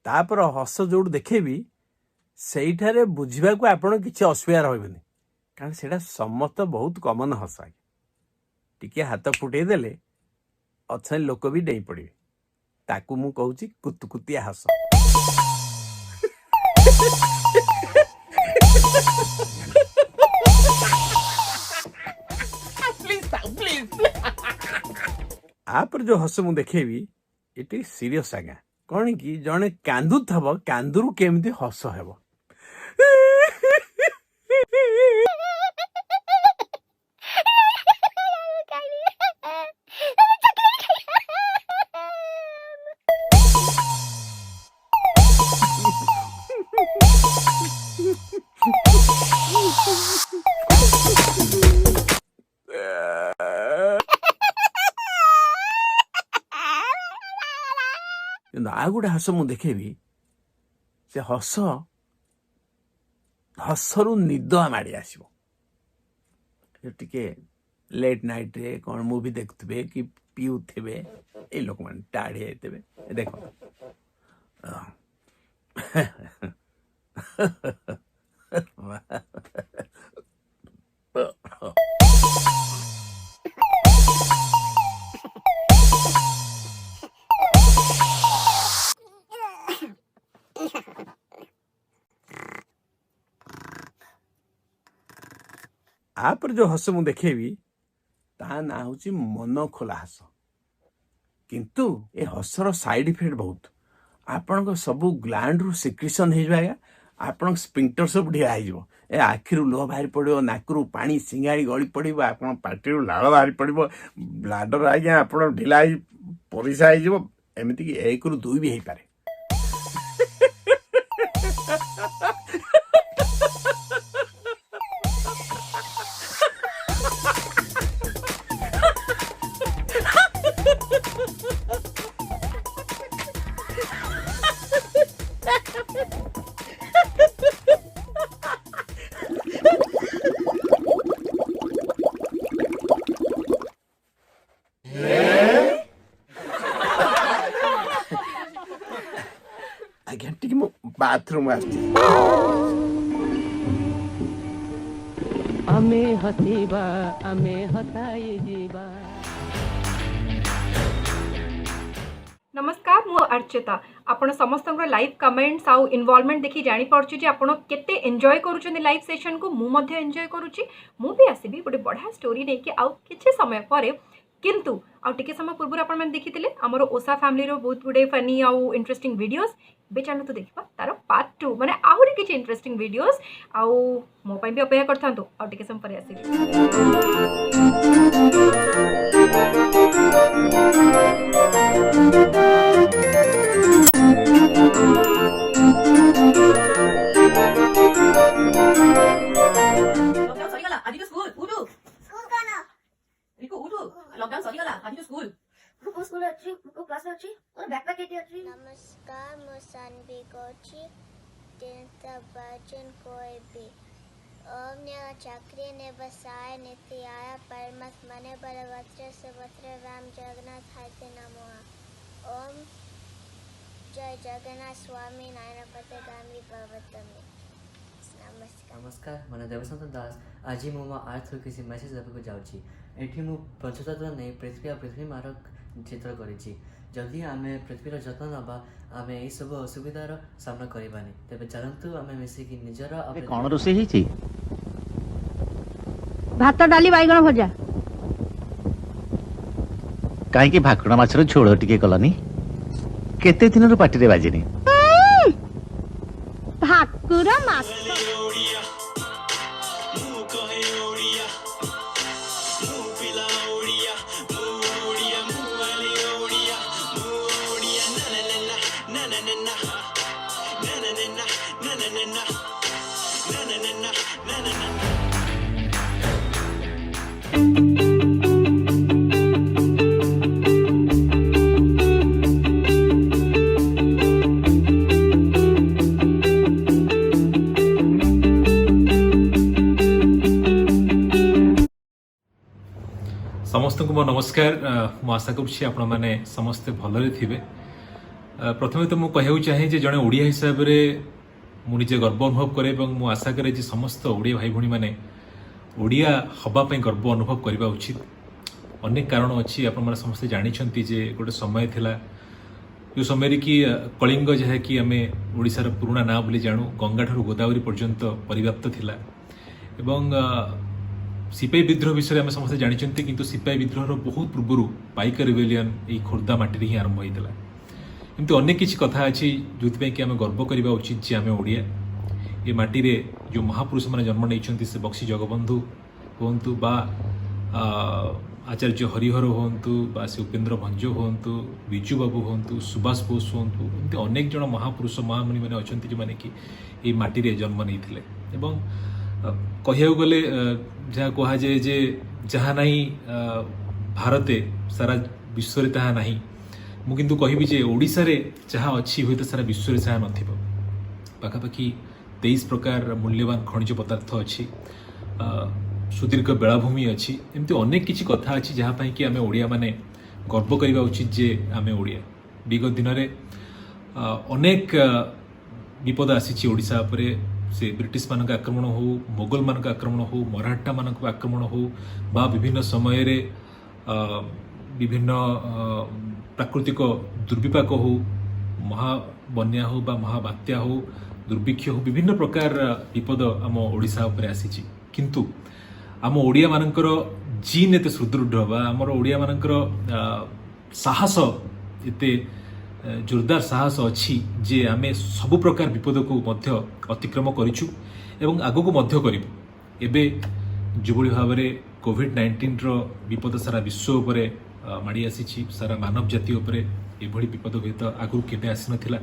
ତାପରେ ହସ ଯୋଉଠୁ ଦେଖେଇବି ସେଇଠାରେ ବୁଝିବାକୁ ଆପଣ କିଛି ଅସୁବିଧା ରହିବନି, କାରଣ ସେଇଟା ସମସ୍ତ ବହୁତ କମନ ହସ। ଟିକେ ହାତ ଫୁଟେଇ ଦେଲେ ଅଛନ୍ତି ଲୋକ ବି ଡେଇଁ ପଡ଼ିବେ, ତାକୁ ମୁଁ କହୁଛି କୁତୁକୁତିଆ ହସ। ଆପରେ ଯୋଉ ହସ ମୁଁ ଦେଖେଇବି ଏଠି ସିରିୟସ୍ ଆଜ୍ଞା। କଣ କି ଜଣେ କାନ୍ଦୁଥବ, କାନ୍ଦୁରୁ କେମିତି ହସ ହେବ। କିନ୍ତୁ ଆଉ ଗୋଟେ ହସ ମୁଁ ଦେଖେଇବି, ସେ ହସରୁ ନିଦ ମାଡ଼ି ଆସିବ। ଟିକେ ଲେଟ୍ ନାଇଟ୍ରେ କ'ଣ ମୁଭି ଦେଖୁଥିବେ କି ପିଉଥିବେ, ଏଇ ଲୋକମାନେ ଟାୟାର୍ଡ ହେଇଯାଇଥିବେ, ଦେଖ ଆପରେ ଯୋଉ ହସ ମୁଁ ଦେଖେଇବି ତା ନାଁ ହେଉଛି ମନ ଖୋଲା ହସ। କିନ୍ତୁ ଏ ହସର ସାଇଡ୍ ଇଫେକ୍ଟ ବହୁତ। ଆପଣଙ୍କ ସବୁ ଗ୍ଲାଣ୍ଡରୁ ସିକ୍ରିସନ୍ ହେଇଯିବ ଆଜ୍ଞା, ଆପଣଙ୍କ ସ୍ପିଣ୍ଟର ସବୁ ଢିଲା ହେଇଯିବ, ଏ ଆଖିରୁ ଲୁହ ବାହାରି ପଡ଼ିବ, ନାକରୁ ପାଣି ସିଙ୍ଗାଡ଼ି ଗଳି ପଡ଼ିବ, ଆପଣ ପାଟିରୁ ଲାଳ ବାହାରି ପଡ଼ିବ, ବ୍ଲାଡର ଆଜ୍ଞା ଆପଣ ଢିଲା ହେଇ ପରିସା ହେଇଯିବ, ଏମିତିକି 1ରୁ 2 ବି ହେଇପାରେ। ଆଜ୍ଞା ଟିକେ ମୁଁ ବାଥରୁମ୍ ଆସିଛି। ଆମେ ହସିବା ଆମେ ହସାଇ ଯିବା। नमस्कार मु अर्चिता आपण समस्त लाइव कमेंट्स आउ इन्वॉल्वमेंट देखी जानी पड़छु जे आपण केते एंजॉय करूछन लाइव सेशन को मु मध्ये एंजॉय करूची मु भी आसीबी गोटे बढ़िया स्टोरी नै कि आउ किछि समय परे किंतु आउ टिके समय पूर्व आपण मन देखिथिले हमर ओसा फैमिली रो बहुत गुडे फनी आउ इंटरेस्टिंग वीडियोस बे चैनल तो देखबा तार पार्ट 2 माने आहुरी किछि इंटरेस्टिंग वीडियोस आउ मो पई भी अपेक्षा करथांतो आउ टिके समय परे नमस्कार मो सानवी गौची चिंता बचन कोई भी ओम ने चक्री ने बसाय नीति आया परमस मने बलवत्र सुभद्र राम जगन्नाथ हाथे नमो ओम जय जगन्नाथ स्वामी नारायणपते गामी भवतमी। नमस्कार मन देवसंत दास आज मु मो आर्थ किसी मेसेज देବାକୁ ଯାଉଛି। ଏଠି ମୁଁ ପଞ୍ଚତତ୍ତ୍ୱ ନେଇ ପୃଥିବୀ ଆଉ ପୃଥିବୀ ମାର ଚିତ୍ର କରିଛି। ଯଦି ଆମେ ପୃଥିବୀର ଯତ୍ନ ନେବା ଆମେ ଏଇ ସବୁ ଅସୁବିଧାର ସାମ୍ନା କରିବାନି। ତେବେ ଚାଲନ୍ତୁ ଆମେ ମିଶିକି ନିଜର କ'ଣ ରୋଷେଇ ହେଇଛି? ଭାତ ଡାଲି ବାଇଗଣ ଭଜା। କାହିଁକି ଭାକୁର ମାଛର ଝୋଳ ଟିକେ କଲନି? କେତେ ଦିନରୁ ପାଟିରେ ବାଜିନି। ଭାକୁର ମାଛ समस्त को मो नमस्कार मु आशा करुच्ची आपण मैंने समस्ते भलरे थे प्रथमे तो मुझे कहूँ चाहे जे जड़े ओडिया हिसाब से मुझे गर्व अनुभव करे मु आशा करे जे समस्त ओडिया भाई भौणी मैंने ओडिया हवापाई गर्व अनुभव करने उचित अनेक कारण अच्छी आप समस्ते जानते जे गोटे समय थिला जो समय कि कलिंग जहाँकि आम ओडिशार पुराणा ना बोली जानू गंगा ठारू गोदावरी पर्यंत परिव्याप्त थिला एवं सिपाही विद्रोह विषय में समस्ते जानते किंतु सिपाही विद्रोह बहुत पूर्व पाइका रिबेलियन ये खोर्धा माटी ही आरंभ होता एमती अनेक किसी कथा अच्छी जो कि आम गर्व करने उचित जे आम ओडिया ये माटी रे जो महापुरुष मैंने जन्म नहीं से बक्सी जगबंधु हूँ बा आचार्य हरिहर हूँ बा से उपेन्द्र भंज हूँ विजु बाबू हूँ सुभाष बोस हूँ एमती अनेक जन महापुरुष महामुनि मैंने अच्छा जो मैंने कि ये माटी रे जन्म नहीं कहू गले जहाँ कह जाए जे जहाँ नहीं भारते सारा विश्व रे ताहा नहीं मु किंतु कहबी जे ओडिशा रे जहाँ अच्छी हुए तो सारा विश्व रे जहाँ नथिबो पाखापाखि 23 प्रकार मूल्यवान खनिज पदार्थ अच्छी सुदीर्घ बेलाभूमि अच्छी एमती अनेक किसी कथा अच्छी जहाँ पाई कि आम ओडिया माने गर्व करवा उचित जे आम ओडिया विगत दिन में अनेक विपद आसी ओडिशा उपरे से ब्रिटिश मान आक्रमण हो मोगल मान आक्रमण हो मराठा मान आक्रमण हो बा विभिन्न समय रे विभिन्न प्राकृतिक दुर्विपाक हो महाबन्या हो बा महाबात्या हो दुर्भिक्ष हो विभिन्न प्रकार विपद आम ओडिशा उपरे आसीची किंतु आम ओडिया मानकर जीन एते सुदृढ़ बा आमर ओडिया मानकर साहस एते जोरदार साहस अच्छी जे आमे सबु प्रकार विपद को मध्य अतिक्रम करिछु एवं आगो को मध्य करिबु एबे जुबुली भाव में कोविड-19 रो विपद सारा विश्व उपरे माड़ी आसीछि सारा मानव जाति उपरे एभली विपद हुएत आगु केबे आसी नथिला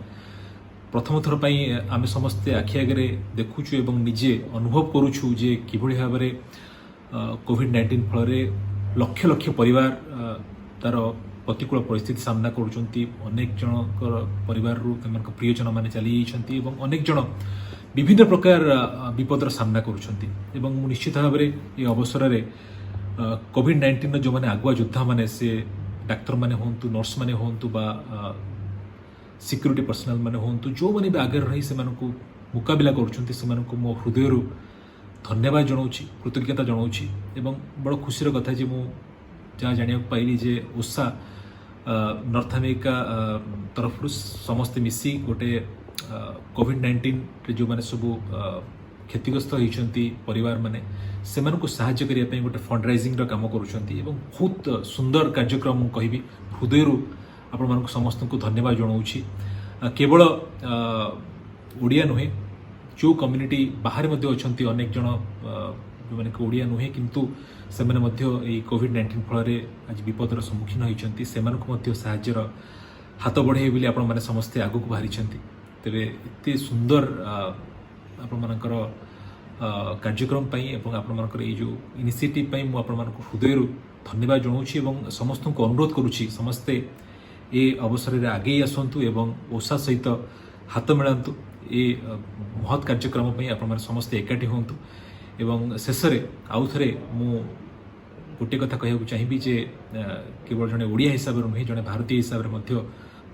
प्रथम थर पई आमे समस्ते आखि आगे देखुछु एवं निजे अनुभव करूछु जे किभली भाव में कोविड-19 फल लक्ष लक्ष परिवार तार प्रतिकूल परिस्थिति सामना करुँच अनेक जनकर परिवार प्रियजन मैंने चली जाइए अनेक जन विभिन्न प्रकार विपदर सामना करुँच निश्चित भाव में ये अवसर में कोविड-19 जो मैंने आगुआ योद्धा मैंने से डाक्तर मैंने हूँ नर्स मैंने हूँ बा सिक्यूरीटी पर्सनाल मैंने हूँ जो मैंने भी आगे रही से मुकाबिला करुँच मो हृदय धन्यवाद जनाऊँ कृतज्ञता जनाऊँ बड़ खुशी कथा जे मु जहाँ जाना पाइली जे ओसा नॉर्थ अमेरिका तरफ समस्ते मिसी गोटे कोविड-19 जो मैंने सब क्षतिग्रस्त होती परिवार माने से साहाय्य करने गोटे फंड राइजिंग काम करुँच बहुत सुंदर कार्यक्रम कहबी हृदय आपण समस्त को धन्यवाद जनाऊँ केवल ओडिया नुहे जो कम्युनिटी बाहर अच्छा अनेक जन जो मैंने ओडिया नुहे किंतु से कोविड-19 फल आज विपदर सम्मुखीन होती से साहाଯ୍यर हाथ बढ़े बोली आपण मैंने समस्ते आगू को बाहरी तेरे एत सुंदर आपर कार्यक्रम आपण ये जो इनिशिएटिव हृदय धन्यवाद जनाऊँ समस्त को अनुरोध करुच्ची समस्ते ये अवसर में आगे आसतु एवं ओषा सहित हाथ मिलांतु ये महत् कार्यक्रम आपण समस्ते एकाठी हूँ एवं शेष आउ थे मु गोटे कथा कहूँ चाहिए जे केवल जड़े ओडिया हिसाब से नुहे जड़े भारतीय हिसाब से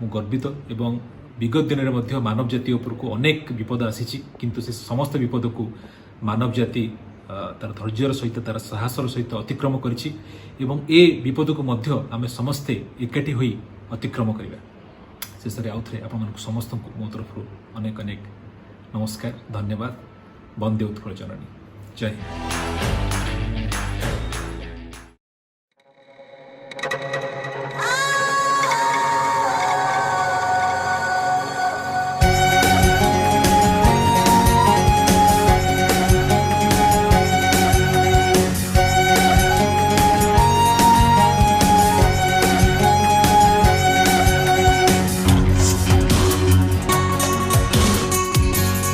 मु गर्वित एवं विगत दिन में मानव जाति उपर को अनेक विपद आसी किंतु से समस्त विपद को मानव जाति तार धैर्यर सहित तार साहसर सहित अतिक्रम करिछि एवं ए विपद को मध्य आमे समस्ते एकाठी होई अतिक्रम करिबा शेष आउ थे आपण समस्त मो तरफ अनेक अनेक नमस्कार धन्यवाद वंदे उत्कल जननी जय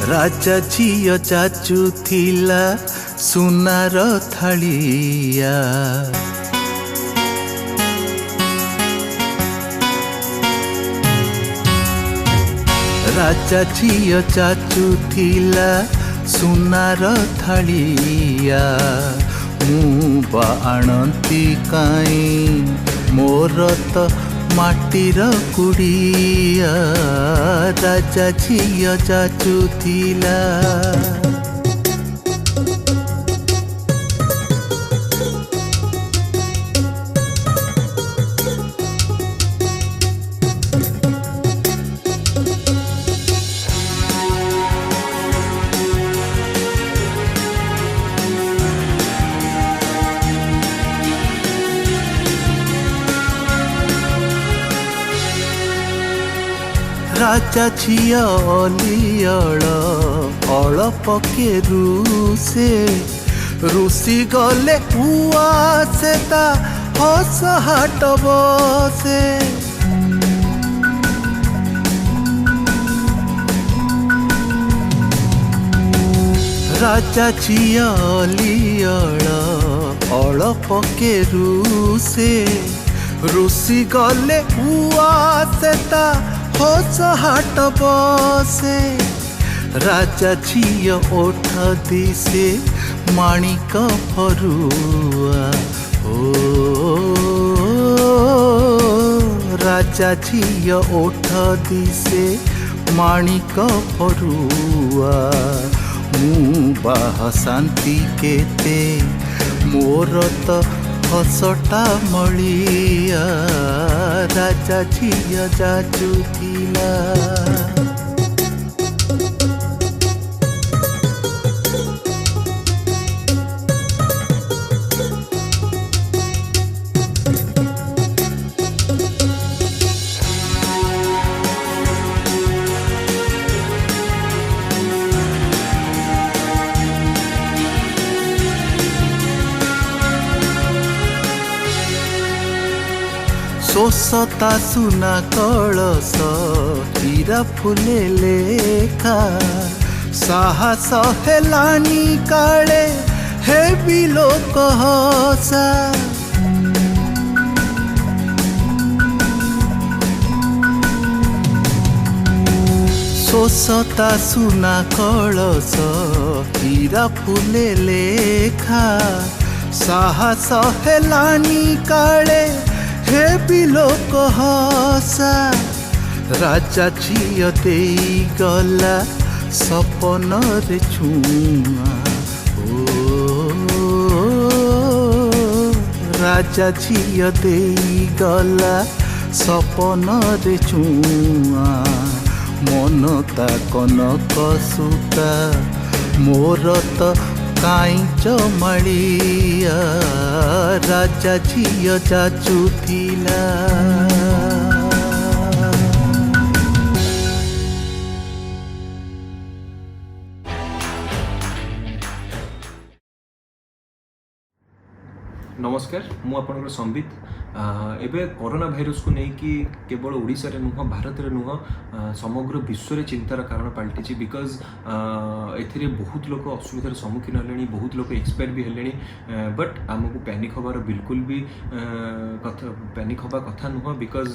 राजा झियो चाचू थिला सुनार थालिया राजा झियो चाचू थिला सुनार थालिया ମୁଁ ବା ଆଣନ୍ତି କାଇଁ ମୋର ତ ମାଟିର କୁଡ଼ିଆ ରାଜା ଝିଅ ଯାଚୁଥିଲା। राजा झिया अलिअल अळपके रुसे रुसी गले उआसे ता हस हाट बसे। राजा झिया अलिअल अळपके रुसे रुसी गले उआसे ता हस हाट बसे। राजा झिया ओठ दिसे माणिक फरुआ ओ राजा झिया ओठ दिसे माणिक फरुआ मु बाह शांति केते मोर तो हसटा मलिया राजा झिया जाचुथिला। सोसता सुना कलस हीरा फुले लेखा साहस हेलानी काले हे बिलोक हसा। सोसता सुना कलस हीरा फुले लेखा साहस हेलानी काले हे बिलोक हसा। राजा झिया देई गला सपन रे छुआ ओ राजा झिया देई गला सपन रे छुआ मन ता कनक सुता मोर तो काईच मलिया राजा झिया जाचुथिला। नमस्कार मु आपनकर संबित एबे कोरोना भाइरस को नहीं केवल ओडिशा रे नुह भारत रे नुह समग्र विश्व रे चिंतार कारण पलटिछि बिकॉज एथिरे बहुत लोक असुविधार सम्मुखीन हलेनी बहुत लोक एक्सपायर भी हलेनी बट आमको पैनिक होबार बिल्कुल भी पैनिक होबा कथा नुह बिकॉज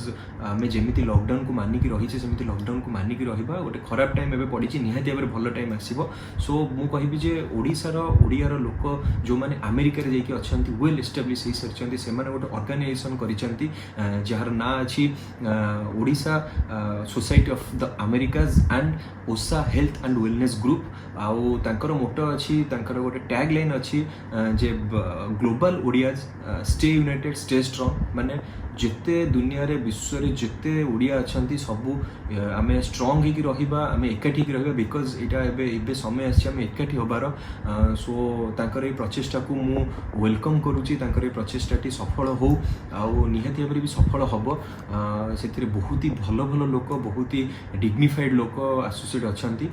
आमे जेमिति लॉकडाउन को मानिकी रहिछि सेमिति लॉकडाउन को मानिकी रहिबा गोटे खराब टाइम एबे पड़िछि निहाती भाबरे भलो टाइम आसीबो। सो मु कहिबि जे ओडिसा रो ओडिया रो लोक जो माने अमेरिका रे जाईकी अछंती वेल एस्टाब्लिश हेई सरचंती से माने गोटे ऑर्गेनाइजेशन करिसंती जार ना अछि Odisha society of the Americas and OSA health and wellness group आउ तांकर मोटो अछि तांकर गोटे टैग लाइन अछि जे global Odias stay united stay strong माने जिते दुनिया रे विश्व रे जिते ओडिया अछंती सबु आमे स्ट्रांग ही रहिबा आमे एकाठी रहिबा बिकॉज एटा एबे समय आछि आमे एकाठी होबार। सो तांकर ए प्रचेष्टा को मु वेलकम करूची तांकर ए प्रचेष्टाटी सफल हो आउ निहाती भाबरे भी सफल होबो। सेथिरे बहुत ही भलो भलो लोक बहुत ही डिग्निफाइड लोक एसोसिएट अछंती।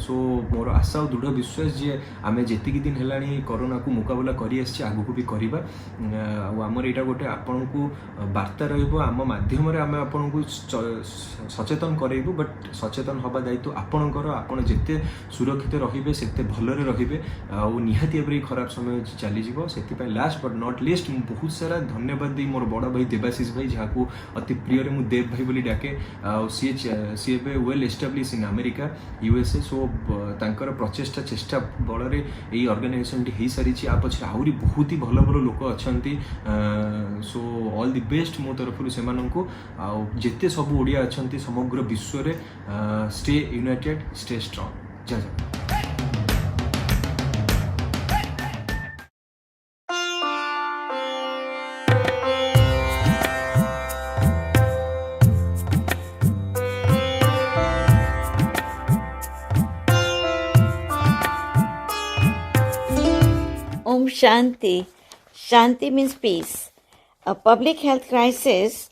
सो मोर आशा और दृढ़ विश्वास जे आमे जेतिकी दिन हेलानी कोरोना को मुकाबला करी आछि आगु को भी करिबा आ हमर एटा गोटे आपन को वार्ता रहिबो आम माध्यम रे आमे आपन को सचेतन करेबू बट सचेतन हवा दायित्व आपणकर आपण जेते सुरक्षित रहिबे सेते भलरे रहिबे आ निहाती भाबरे खराब समय चली जिवो सेति पय लास्ट बट नॉट लिस्ट मु बहुत सारा धन्यवाद दी मोर बड़ भाई देवाशीष भाई जहाँ को अति प्रिय मु देव भाई बोली डाके सी well establish in America USA so तांकर प्रचेष्टा चेष्टा बल यही ऑर्गेनाइजेशन टी हो सारी आ पछे आहरी बहुत ही भल भल लोक अच्छा सो ऑल द बेस्ट मो तरफ से जिते सब ओडिया अच्छा समग्र विश्व रे स्टे यूनाइटेड स्टे स्ट्रांग जय जय Om Shanti. Shanti means peace. A public health crisis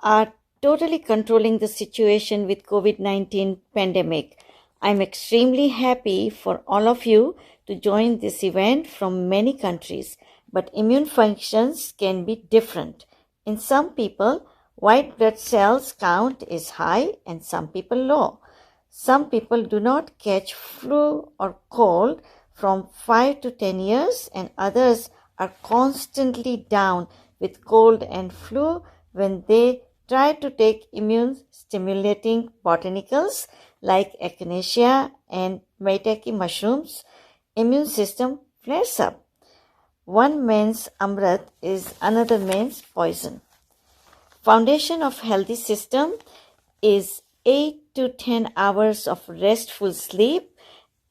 are totally controlling the situation with COVID-19 pandemic. I'm extremely happy for all of you to join this event from many countries, but immune functions can be different. In some people, white blood cells count is high and some people low. Some people do not catch flu or cold from 5 to 10 years, and others are constantly down with cold and flu when they try to take immune stimulating botanicals like echinacea and maitake mushrooms. Immune system flares up. One man's amrit is another man's poison. Foundation of healthy system is 8 to 10 hours of restful sleep,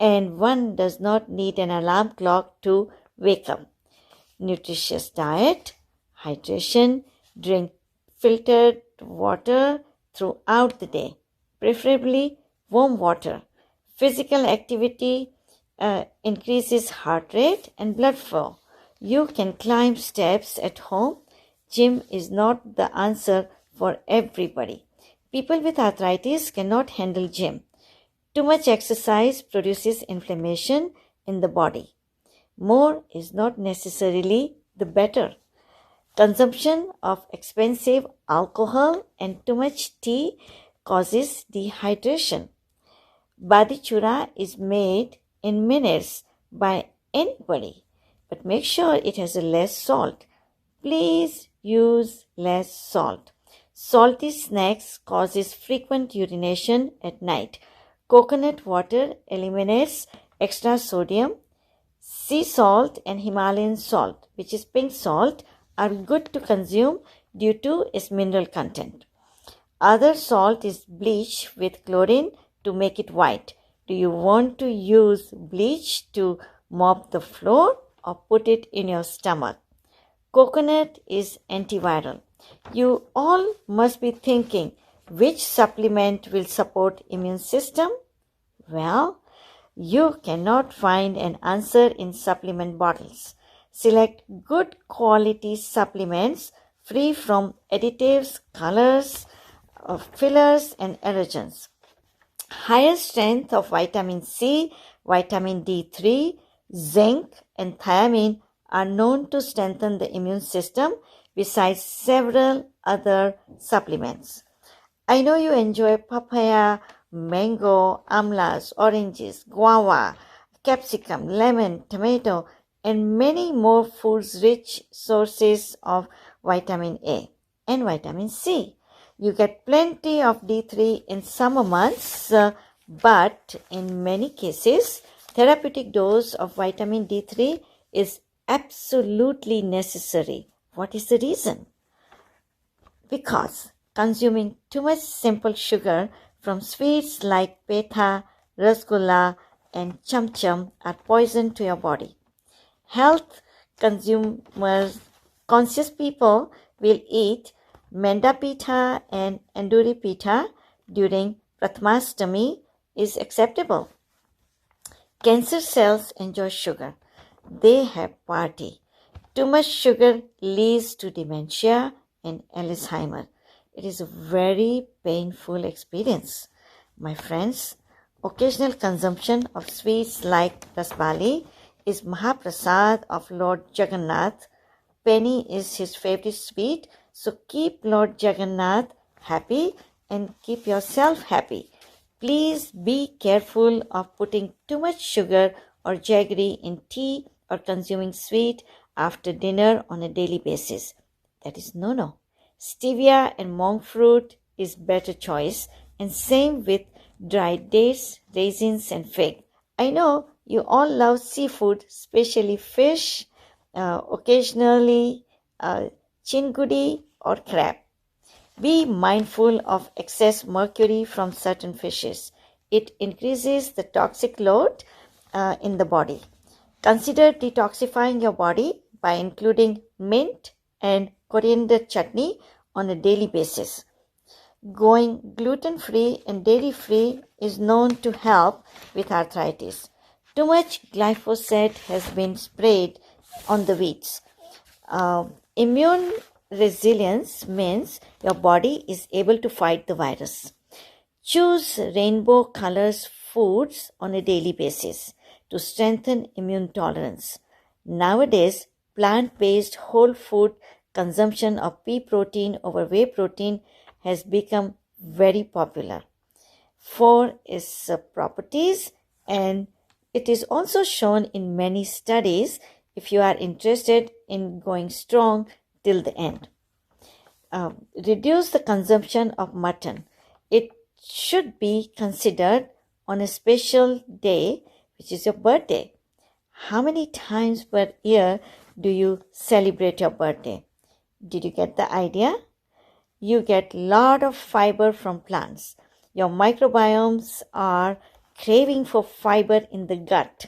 and one does not need an alarm clock to wake up. Nutritious diet, hydration, drink filtered water throughout the day, preferably warm water. Physical activity increases heart rate and blood flow. You can climb steps at home. Gym is not the answer for everybody. People with arthritis cannot handle gym. Too much exercise produces inflammation in the body. More is not necessarily the better. Consumption of expensive alcohol and too much tea causes dehydration. Badi chura is made in minutes by anybody, but make sure it has less salt. Please use less salt. Salty snacks causes frequent urination at night. Coconut water eliminates extra sodium. Sea salt and Himalayan salt, which is pink salt, are good to consume due to its mineral content. Other salt is bleach with chlorine to make it white. Do you want to use bleach to mop the floor or put it in your stomach? Coconut is antiviral. You all must be thinking, which supplement will support immune system? Well, you cannot find an answer in supplement bottles. Select good quality supplements free from additives, colors, fillers and allergens. Higher strength of vitamin C, vitamin D3, zinc and thiamine are known to strengthen the immune system besides several other supplements. I know you enjoy papaya, mango, amlas, oranges, guava, capsicum, lemon, tomato, and many more foods rich sources of vitamin A and vitamin C. You get plenty of D3 in summer months, but in many cases, therapeutic dose of vitamin D3 is absolutely necessary. What is the reason? Because consuming too much simple sugar from sweets like petha, rasgulla, and cham cham are poison to your body. Health conscious people will eat menda pitha and anduri pitha during Prathamastami is acceptable. Cancer cells enjoy sugar. They have party. Too much sugar leads to dementia and Alzheimer. It is a very painful experience. My friends, occasional consumption of sweets like rasbali is Mahaprasad of Lord Jagannath. Penny is his favorite sweet, so keep Lord Jagannath happy and keep yourself happy. Please be careful of putting too much sugar or jaggery in tea or consuming sweet after dinner on a daily basis. That is no. Stevia and monk fruit is better choice, and same with dried dates, raisins and fig. I know you all love seafood, especially fish, occasionally chingudi or crab. Be mindful of excess mercury from certain fishes. It increases the toxic load in the body. Consider detoxifying your body by including mint and coriander chutney on a daily basis. Going gluten-free and dairy-free is known to help with arthritis. Too much glyphosate has been sprayed on the weeds. Immune resilience means your body is able to fight the virus. Choose rainbow colors foods on a daily basis to strengthen immune tolerance. Nowadays, plant-based whole food consumption of pea protein over whey protein has become very popular for its properties, and it is also shown in many studies if you are interested in going strong till the end. Reduce the consumption of mutton. It should be considered on a special day, which is your birthday. How many times per year do you celebrate your birthday? Did you get the idea? You get lot of fiber from plants. Your microbiomes are craving for fiber in the gut.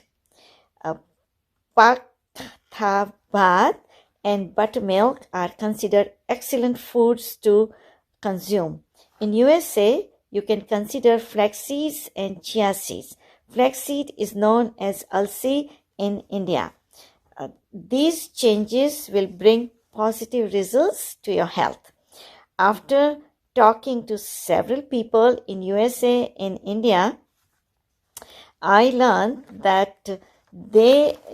Bhat and buttermilk are considered excellent foods to consume. In USA, you can consider flax seeds and chia seeds. Flaxseed is known as alsi in India. These changes will bring positive results to your health. After talking to several people in USA and India, I learned that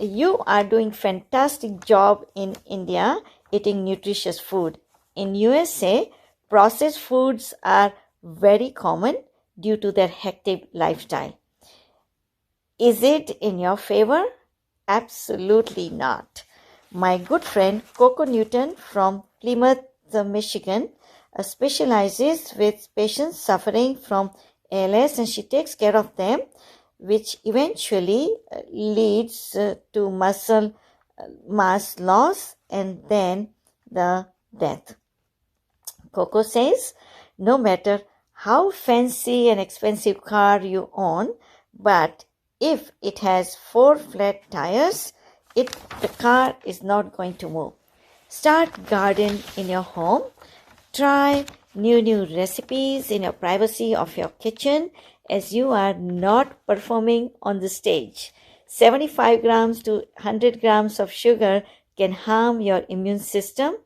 you are doing fantastic job in India eating nutritious food. In USA, processed foods are very common due to their hectic lifestyle. Is it in your favor? Absolutely not. My good friend Coco Newton from Plymouth, Michigan, specializes with patients suffering from ALS, and she takes care of them, which eventually leads to muscle mass loss and then the death. Coco says, no matter how fancy and expensive car you own, but if it has 4 flat tires, the car is not going to move. Start garden in your home. Try new recipes in your privacy of your kitchen, as you are not performing on the stage. 75 grams to 100 grams of sugar can harm your immune system.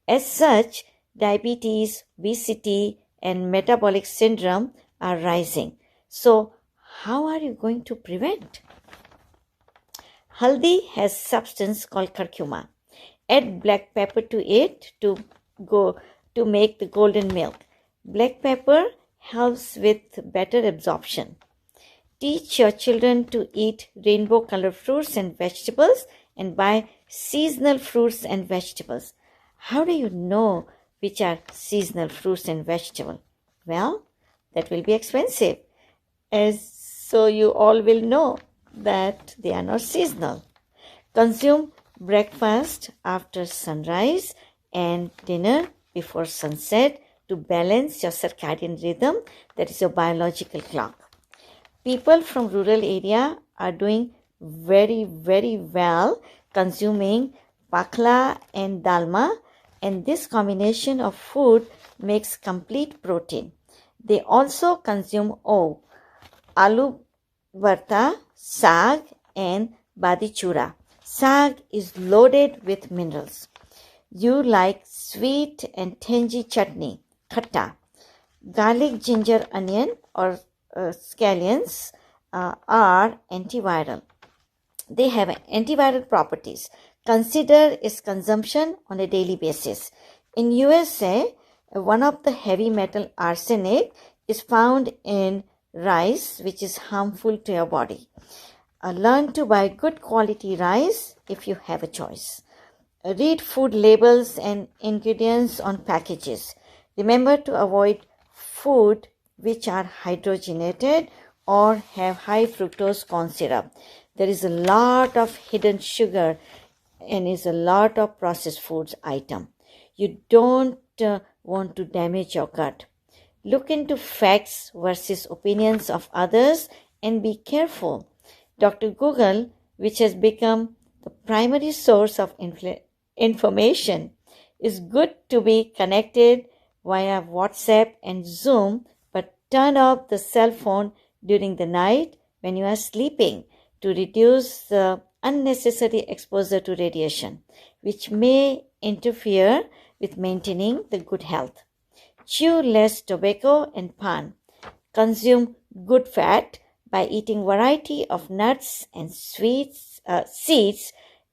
As such, diabetes, obesity, and metabolic syndrome are rising. So, how are you going to prevent? Haldi has substance called curcuma. Add black pepper to it to make the golden milk. Black pepper helps with better absorption. Teach your children to eat rainbow colored fruits and vegetables and buy seasonal fruits and vegetables. How do you know which are seasonal fruits and vegetables? Well, that will be expensive, so you all will know that they are not seasonal. Consume breakfast after sunrise and dinner before sunset to balance your circadian rhythm, that is your biological clock. People from rural area are doing very well consuming pakla and dalma, and this combination of food makes complete protein. They also consume aloo varta, sag and badi chura. Sag is loaded with minerals. You like sweet and tangy chutney, khatta. Garlic, ginger, onion or scallions are antiviral. They have antiviral properties. Consider its consumption on a daily basis. In USA, one of the heavy metal arsenic is found in rice, which is harmful to your body. Learn to buy good quality rice if you have a choice. Read food labels and ingredients on packages. Remember to avoid food which are hydrogenated or have high fructose corn syrup. There is a lot of hidden sugar and is a lot of processed foods item. You don't want to damage your gut. Look into facts versus opinions of others and be careful. Dr. Google, which has become the primary source of information, is good to be connected via WhatsApp and Zoom, but turn off the cell phone during the night when you are sleeping to reduce the unnecessary exposure to radiation, which may interfere with maintaining the good health. Chew less tobacco and pan. Consume good fat by eating variety of nuts and seeds,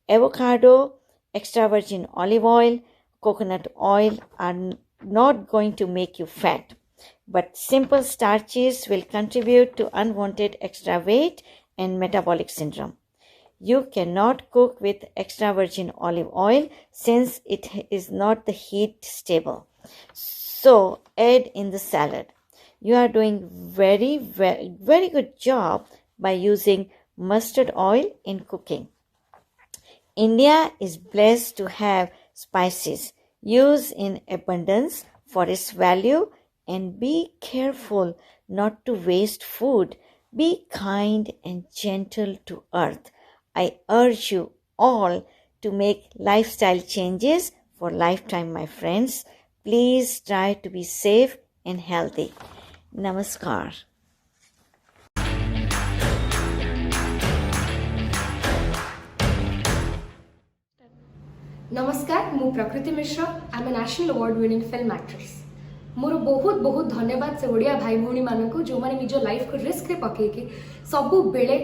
avocado, extra virgin olive oil, coconut oil are not going to make you fat, but simple starches will contribute to unwanted extra weight and metabolic syndrome. You cannot cook with extra virgin olive oil since it is not the heat stable. So add in the salad. You are doing very good job by using mustard oil in cooking. India is blessed to have spices. Use in abundance for its value and be careful not to waste food. Be kind and gentle to earth. I urge you all to make lifestyle changes for lifetime, my friends. Please try to be safe and healthy. Namaskar. नमस्कार मु Prakruti Mishra I am a national award winning film actress मोर बहुत बहुत धन्यवाद से ओडिया भाई भौणी मानक जो मैंने निज लाइफ को रिस्क रे पकईकि सबु बेले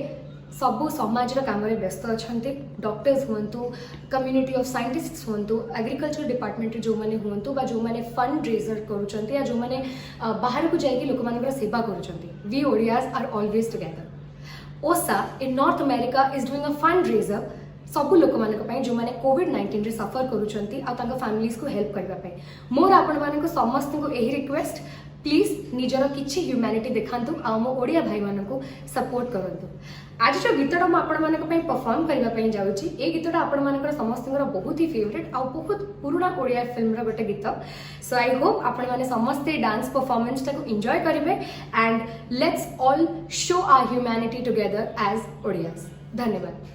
सबु समाज काम में व्यस्त अच्छा डॉक्टर्स हूँ कम्युनिटी ऑफ साइंटिस्ट्स हूँ एग्रीकल्चर डिपार्टमेंट जो मैंने हूँ जो मैंने फंड रेजर करुँच जो मैंने बाहर को जाकि लोक मान सेवा करुँच we Odias are always together OSA in North America is doing a fundraiser सबू लोक मान जो मैंने कोविड-19 रे सफर करुँच फैमिलीज को हेल्प करने मोर आपण मान समस्त को यही रिक्वेस्ट प्लीज निजर किछि ह्यूमैनिटी देखांतु आ मो ओडिया भाई मान को सपोर्ट करंतु आज जो गीतटा मु आपण मान परफॉर्म करबा जाउची ए गीतटा आपण मान समस्त बहुत ही फेवरेट आ बहुत पुराना ओडिया फिल्म रा गोटे गीत सो आई होप आपण मान समस्त डांस परफॉर्मेंस को एंजॉय करिवे and let's all show our humanity together as Odias धन्यवाद।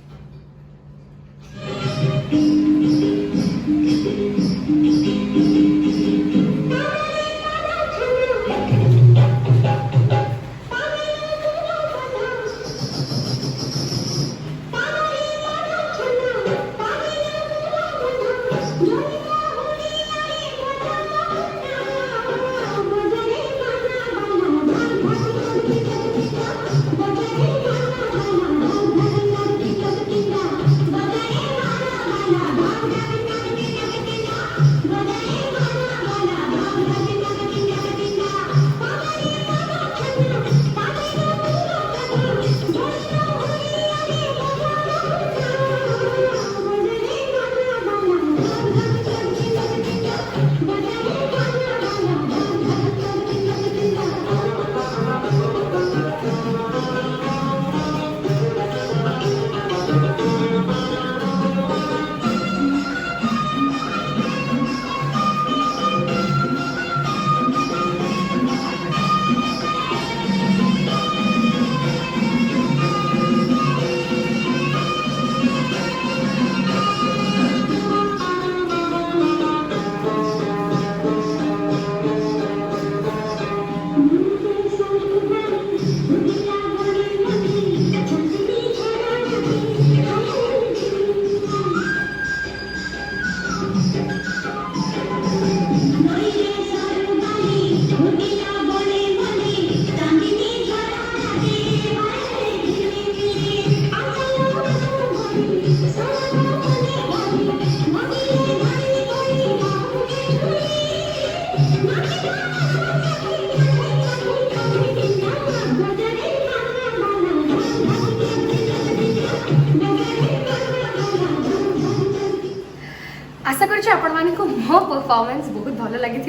आशा करुँच आपण मानक मो परफॉर्मेंस बहुत भल लगी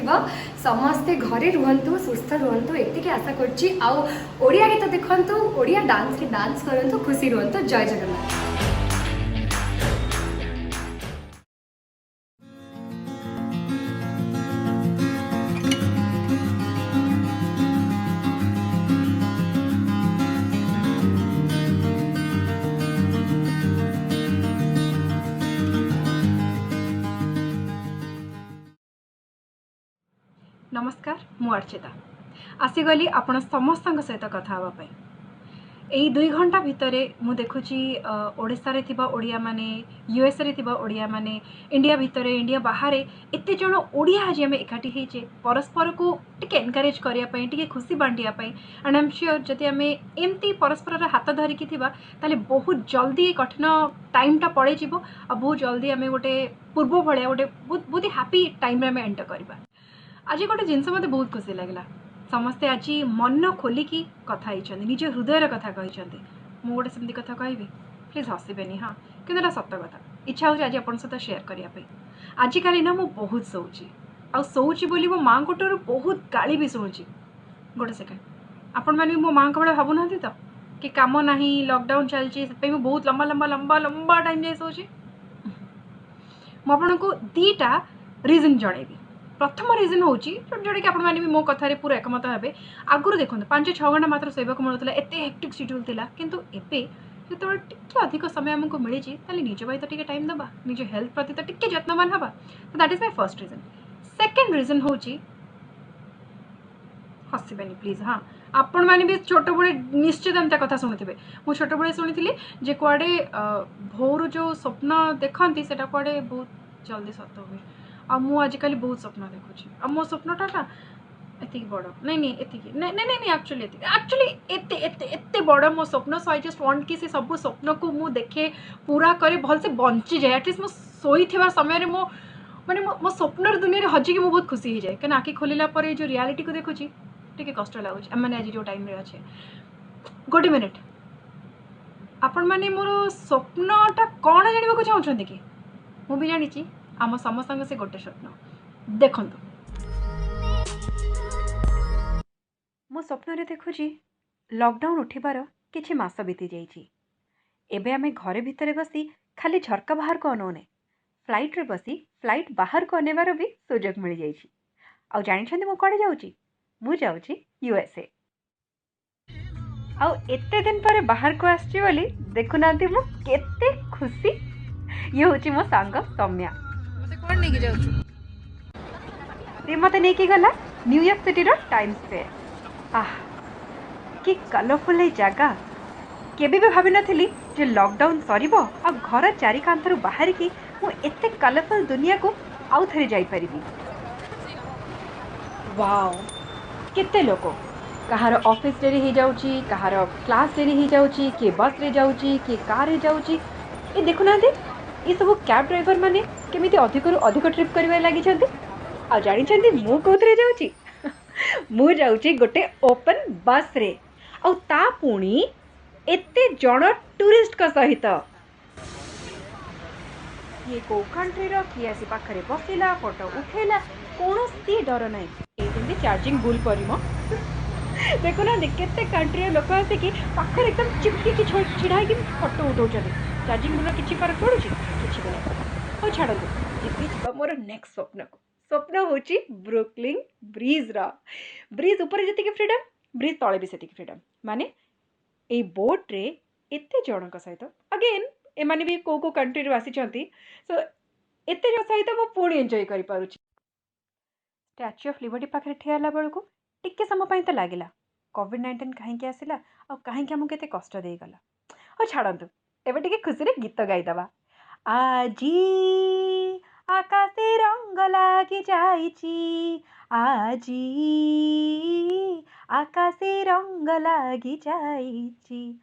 समस्ते घरे रुहतु सुस्थ रुहतु एतिक आशा करुँची आउ ओडिया गीत देखंतु ओडिया डांस रे डांस करंतु खुशी रुहतु जय जगन्नाथ। नमस्कार मु अर्चिता आसीगली आपण समस्त सहित कथा हाँपाई यही 2 घंटा भितर मु देखुची ओडिशा रे थिबा ओडिया माने यूएसए रे थिबा ओडिया माने इंडिया भितर इंडिया बाहर एते जण ओडिया आज आम एकाठी होइचे परस्पर को टिके एनकरेज करिया पई टिके खुशी बांटिया पई एंड आई एम श्योर जति आम एमती परस्पर हाथ धरिकी थिबा ताले बहुत जल्दी कठिन टाइमटा पड़े जीवो आ बहुत जल्दी आम गोटे पूर्व भलिया गोटे बहुत हैप्पी टाइम रे एंटर करबा। आज गोटे जिनस मत बहुत खुशी लगला समस्ते आज मन खोलिकी कथा होती निज हृदय कथा कहते मुझे गोटे सेमती कथा कहबी प्लीज हसबेनि हाँ कि सत कथा इच्छा हो आज आप सहित शेयर करने आजिकल ना मुझे बहुत शोची आउची बोली मो माँ गोटर बहुत गाड़ी भी शुणुची गोटे सेकेंड आपण मैंने मो माँ भाई भावुना तो कि कम ना लॉकडाउन चलती बहुत लंबा लंबा लंबा लंबा टाइम जाए शोची मुझे आपको 2टा रिजन जनइबी। प्रथम रिजन हूँ जोटा कि आपने भी मो कथार पूरा एकमत हे आगुरी देखो 5-6 घंटा मात्र शोक मिलूला एत हेक्टिक शेड्यूल था किंतु एबे जो टे अधिक समय आमको मिली निज भाई तो टे टाइम दबा निज हेल्थ प्रति तो टे जत्नवान हवा तो that is my first reason. Second reason हूँ हसबेनि प्लीज हाँ आपण मैंने भी छोट बड़े निश्चित एमता कथा शुणुवे मुझे छोट बड़े शुणी जे कुआडे भोर जो स्वप्न देखती से कुआडे बहुत जल्दी सत हुए आ मु आजिकल बहुत स्वप्न देखुची आ मो स्वप्नटा ना एति बड़ नहीं एक्चुअली बड़ मो स्वप्न सो आई जस्ट वांट कि से सब स्वप्न को मु देखे पूरा करे भल से बंची जाए एटलिस्ट मो सोई थिबा समय रे मो माने मो स्वप्नर दुनिया रे हजी कि मु बहुत खुशी हो जाए कि आखि खोलिला पर जो रियलिटी को देखुची टिके कष्ट लागुची माने आज जो टाइम रे अच्छे गोटे मिनिट आपण माने मोर स्वप्नटा कौन जानिबा को चाहउछन्ती कि मु भी जानिची आम समस्त से गोटे स्वप्न देखु मो स्वप्न रे देखुची लॉकडाउन उठिबार किछि मास बीती जाइछि एबे आमे घरे भितरे बसी खाली झरका बाहर को अनौने फ्लाइट रे बसी फ्लाइट बाहर को अनेबार भी सुजोग मिल जाइछि आ जानि छथि मो कोडे जाउछि मु जाउछि यूएसए आ एते दिन पर बाहर को आछि बोली देखुनांती मु केते खुशी ये होछि मो सांग सौम्या कौन नहीं जाऊँ सी मत नहीं गला न्यूयॉर्क सिटी रो टाइम्स स्क्वायर आह कि कलरफुल जगह केबे भी भाभी नथिली जे लॉकडाउन सरीबो आ घर चारि कांथरु बाहर की मु एते कलरफुल दुनिया को आउ थरे जाई परिबी। वाओ केते लोक कहार ऑफिस डेरी हो जाउची कहार क्लास डेरी हो जाउची के बस रे जाउची के कार रे जाउची ए देखुना ये सब कैब ड्राइवर माने केमिति अधिक अधिक ट्रिप करबा लागि छथि आ जानि छथि मु कोथरे जाउची मु जाउची गोटे ओपन बस रे आ ता पुणी एते जण टूरिस्ट का सहित ये को कंट्री रो कि आसी पाखरे बसिला फोटो उठेला कोनोसी डर नै ए जेंति चार्जिंग बुल परिमो देखो ना केते कंट्री लोक आसे कि पाखरे एकदम चिपकी की छिड़ाई की फोटो उठौछथि चार्जिंग बुल किछि फरक पड़ुछि किछि नै ओ छाड़ो ये मोर नेक्स्ट स्वप्न होची ब्रुकलिन ब्रिज ब्रिज ऊपर जति फ्रीडम ब्रिज तले भी सेति फ्रीडम माने ए बोट रे एते जनक सहित अगेन ए माने भी को कंट्री रे आसी छथि सो एते जन सहित मो पूर्ण एन्जॉय करि पारुछि। स्टैच्यू ऑफ लिबर्टी पाखरे ठियाला बेलको टिके समय पाई तो लागिला कोविड-19 कहीं आसिला और कहीं हमको केते कष्ट दे गला और छाड़ंतु एबे टिके खुशी रे गीत गाई दबा आजी आकाशे रंग लागी जाइछि आजी आकाशे रंग लागी जाइछि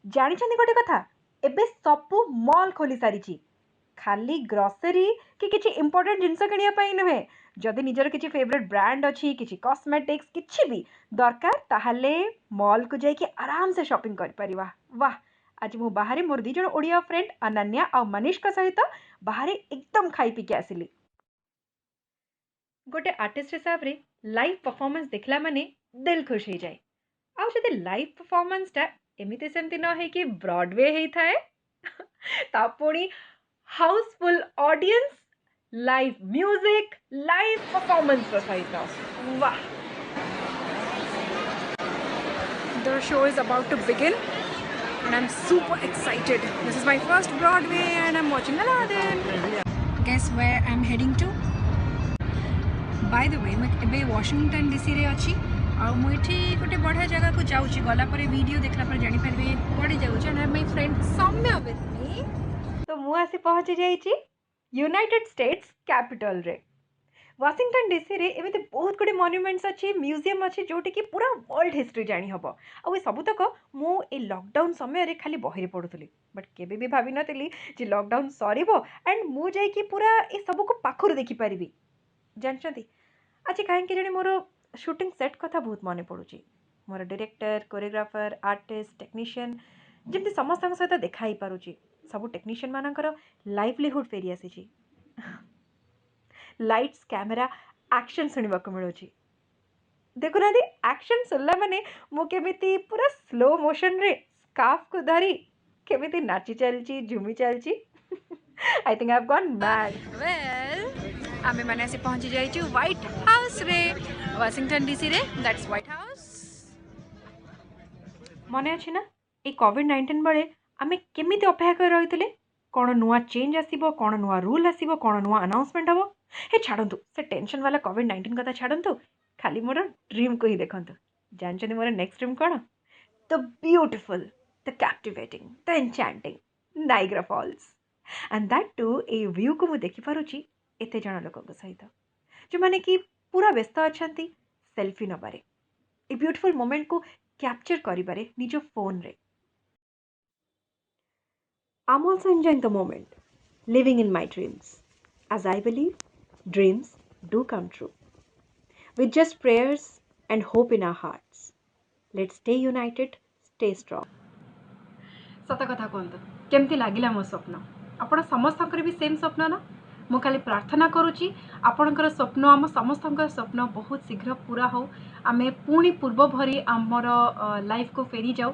जानि छथि गोटे कथा एबे सब मॉल खोली सारिछि खाली ग्रोसरी कि किछि इंपोर्टेंट जिंस किनिया पई नहे जदि निजर किछि फेवरेट ब्रांड अछि किछि कॉस्मेटिक्स किछि भी दरकार ताहले मॉल को जाई कि आराम से शॉपिंग कर परिवा वाह आज मु बाहर मोर दी जण ओडिया फ्रेंड अनन्या और मनीष का सहित बाहर एकदम खाई पी के आसिली। गोटे आर्टिस्ट हिसाब रे लाइव परफॉर्मेंस देखला माने दिल खुश हो जाए। आउ जदि लाइव परफॉर्मेंस टा एमिति सेमति न है कि ब्रॉडवे हे थाए ता पुणी Housefull audience, live music, live performance सहित वाह। The show is about to begin and I'm super excited. This is my first Broadway and I'm watching Aladdin. Guess where I'm heading to? By the way, मैं एबे Washington DC रे अछि आ मु एठी गोटे बढ़िया जगह को जाउची। गला परे वीडियो देखला पर जानि परबे कोडे जाउची and my friend Soumya with me. तो मु आसी पहुंच जाईची यूनाइटेड स्टेट्स कैपिटल रे। वाशिंगटन डीसी रे एमिति बहुत गुडे मॉन्यूमेंट्स अच्छी, म्यूजियम अच्छी जोटी कि पूरा वर्ल्ड हिस्ट्री जानी हबो। आ ए सबुतक मु ए लॉकडाउन समय रे खाली बहिरे पडुतली, बट केबे भी भाबी नतली जे लॉकडाउन सरीबो एंड मु जाई कि पूरा ए सब को पाखुर देखि परिबी। जानछंती आज कहीं जाने मोर शूटिंग सेट कथा बहुत मन पड़ुची। मोर डायरेक्टर, कोरियोग्राफर, आर्टिस्ट, टेक्नीशियन जमती समस्त सहित देखा पारुची। सब टेक्नीशियन मानकर लाइवलीहुड फेरी आसी। लाइट्स, कैमेरा, एक्शन सुनिबा को मिलुची। देखुना एक्शन सुनला माने मु केमिति पूरा स्लो मोशन रे स्कार्फ को धरी केमिति नाची चलची, झुमी चलची। I think I have gone mad. Well आमे माने आसी पहुंची जाइछु व्हाइट हाउस रे, वाशिंगटन डीसी रे। That's White House. मने अछि ना ए कोविड-19 बेले आमे केमिति अपेक्षा कर रहितले कोन नुआ चेंज आसीबो, कोन नुआ रूल आसीबो, कोन नुआ अनाउंसमेंट हबो। हे छाड़ंतु से टेंशन वाला कोविड-19 कथा छाड़ंतु, खाली मोर ड्रीम को ही देखंतु। जानछनी मोर नेक्स्ट ड्रीम कोन? The beautiful, the captivating, the enchanting Niagara Falls and that too a view को मु देखि पारुची एते जण लोक सहित जो माने कि पूरा व्यस्त अछंती सेल्फी नबारे, ए ब्यूटीफुल मोमेंट को कैप्चर करिबारे निजो फोन रे। I'm also enjoying the moment, living in my dreams, as I believe dreams do come true. With just prayers and hope in our hearts, let's stay united, stay strong. सत कथा कहतु केमती लागिला मो स्वप्न? आपण समस्तकर भी सेम स्वप्न ना? मु खाली प्रार्थना करुची आपणकर स्वप्न, आम समस्तकर स्वप्न बहुत शीघ्र पूरा हो, आमे पुणी पूर्व भरी आमर लाइफ को फेरी जाऊ।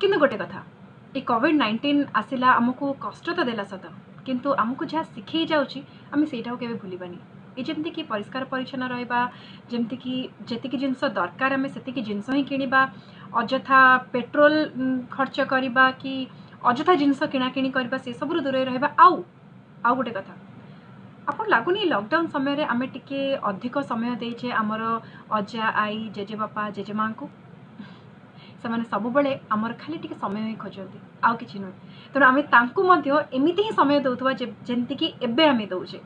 किंतु गोटे कथा, ये कोविड-19 आसिला आमको कष्ट तो देला सत, किंतु आमको जहाँ शिखई जाउची आमे सेटा केबे भूलिबानी। ये जमती कि परिष्कार परिच्छन्न रहबा, जमती कि जेतिकी जिंस दरकार आमे सेतिकी जिंस ही किनिबा, अजथा पेट्रोल खर्च करिबा कि अजथा जिंस किना किनी करिबा से सबरु दूर रहबा। आउ गोटे कथा, आपन लागुनी लॉकडाउन समय रे आमे टिके अधिक समय देइछे आमर अजा, आई, जेजे बापा, जेजे मां को। से सब बेले आमर खाली टिके समय ही खोजती, आउ किछि नुहे। तेणु आमे तांकु मध्य एमिति ही समय दउथबा जेमति कि एबे आमे दउछे।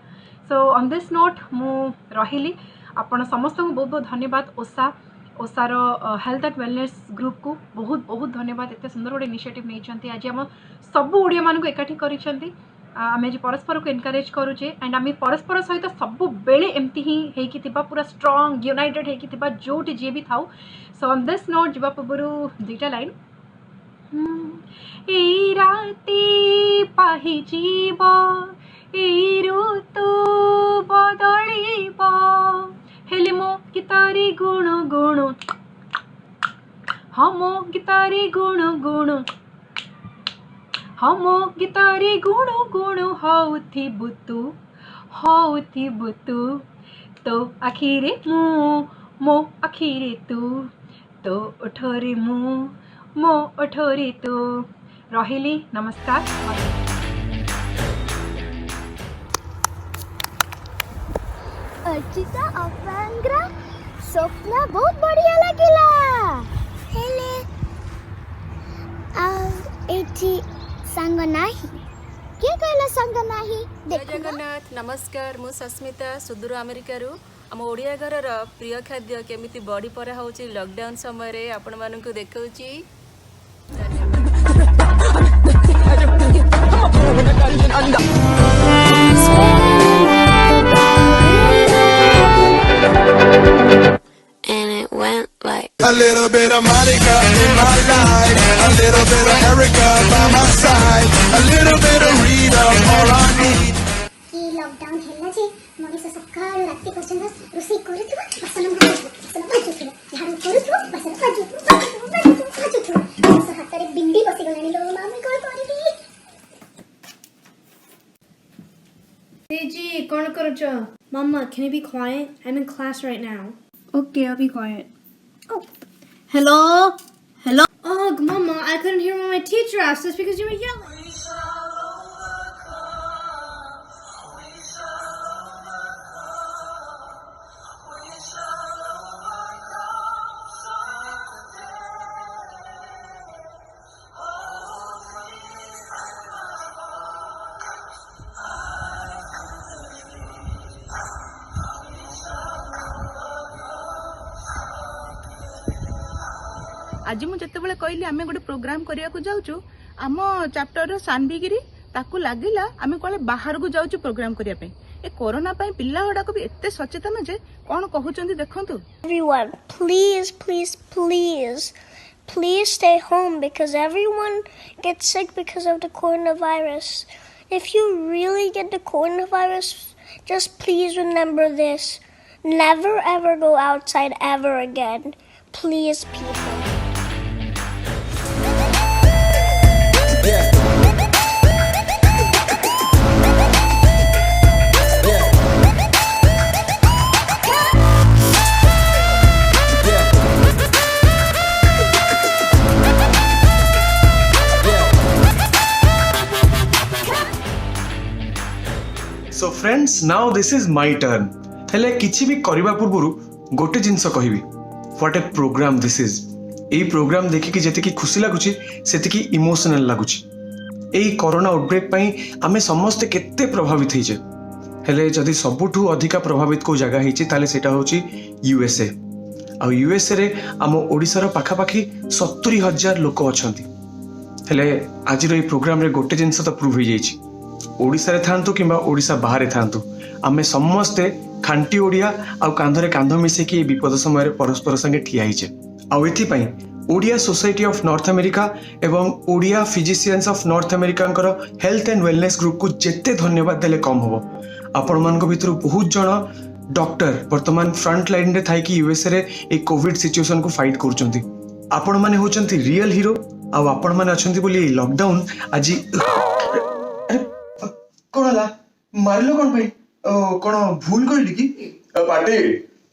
सो ऑन दिस नोट मु रहिली। आपण समस्त को बहुत बहुत धन्यवाद। ओसार हेल्थ एंड वेलनेस ग्रुप को बहुत बहुत धन्यवाद। एते सुंदर गोटे इनिशिएटिव नहीं। आज आम सब ओडिया मान को एकाठी करिसेंती। आमे जे परस्पर को एनकरेज करूचे एंड आमे परस्पर सहित सब बेले एमती ही हेकी थिबा, पूरा स्ट्रांग यूनाइटेड हेकी थिबा जोटी जे भी थाउ। सो ऑन दिस नोट जीवा पूर्व दुईटा लाइन, ए राती पाहि जीव ए ऋतु बदलिब हेले मो गीतारी गुण गुण, हाँ मो गीतारी गुण गुण, हाँ मो गीतारी गुण गुण होउथिबु तू, तो आखिरे मो आखिरे तू, तो ओठरे मो ओठरे तू। रहिली, नमस्कार। अर्चिता अपांग्रा स्वप्न बहुत बढ़िया लगिला। हेले एठी संग नाही के कहला संग नाही? जय जगन्नाथ, नमस्कार। मु सस्मिता सुदूर अमेरिका रु। आम ओडिया घर प्रिय खाद्य केमिति बड़ी परा होची लॉकडाउन समय रे आपण मानकु देखौची। And it went like A little bit of Monica in my life, a little bit of Erica by my side, a little bit of Rita, all I need. ಈ ಲಾಕ್ಡೌನ್ ହେଲା ଯେ ମଣିଷ ସକାଳୁ ରାତି ପର୍ଯ୍ୟନ୍ତ ରୋଷେଇ କରୁଥିବ ବାସନ ମାଜୁଥିବ ଝାଡୁ କରୁଥିବ ବାସନ ମାଜୁଥିବ ମଣିଷ ହାତରେ ବିଣ୍ଡି ବସିଗଲାଣି ଲୋ ମାମି କଣ କରିବି Teji, କଣ କରୁଛ? Mama, can you be quiet? I'm in class right now. Okay, I'll be quiet. Oh. Hello? Hello? Oh, Mama, I couldn't hear when my teacher asked us because you were yelling. आज मुझे कहली आम गोटे programme करने जाऊँ आम chapter सानभिगिरी ताकू लगिला आम कहे बाहर को जाऊँ प्रोग्राम करने ए कोरोना पिला गुड़ाक भी एत सचेतन जे कौन कहते देखु Everyone, please, please, please, please stay home because everyone gets sick because of the coronavirus. If you really get the coronavirus, just please remember this. Never ever go outside ever again. Please, people. So friends, now this is my turn. हेले किछि भी करबा पूर्वरु गोटे जिंस कहबी what a programme this is एई programme देखि कि जेति कि खुशी लागुची सेति कि इमोशनल लागुची एई कोरोना आउटब्रेक पई आमे समस्त केते प्रभावित हेजे हेले जदि सबुठु अधिका प्रभावित को जगह हेची ताले सेटा होची यूएसए आ यूएसए रे आम ओडिसा रो पाखा पाखी 70,000 लोक अछंती हेले आज रो एई प्रोग्राम रे गोटे जिंस तो प्रूव हो जाईची ओडिसा रे थांतु किंबा ओडिसा बाहर थांतु आमे समस्ते खांटी ओडिया आउ कांधरे कांध मिसेकी विपद समय परस्पर संगे ठिया हिचे आउ एथि पई Odia society of North America एवं Odia physicians of North America health and wellness group को जेते धन्यवाद देले कम होबो आपण मान भितर बहुत जन डॉक्टर वर्तमान फ्रंट लाइन रे थाई कि यूएसए रे ए कोविड सिचुएशन को फाइट करूचंती आपण माने होचंती रियल हीरो आउ आपण माने अछंती बोली लॉकडाउन आज कोन ला मारलो कोन भाई कोन भूल कइली कि पाटी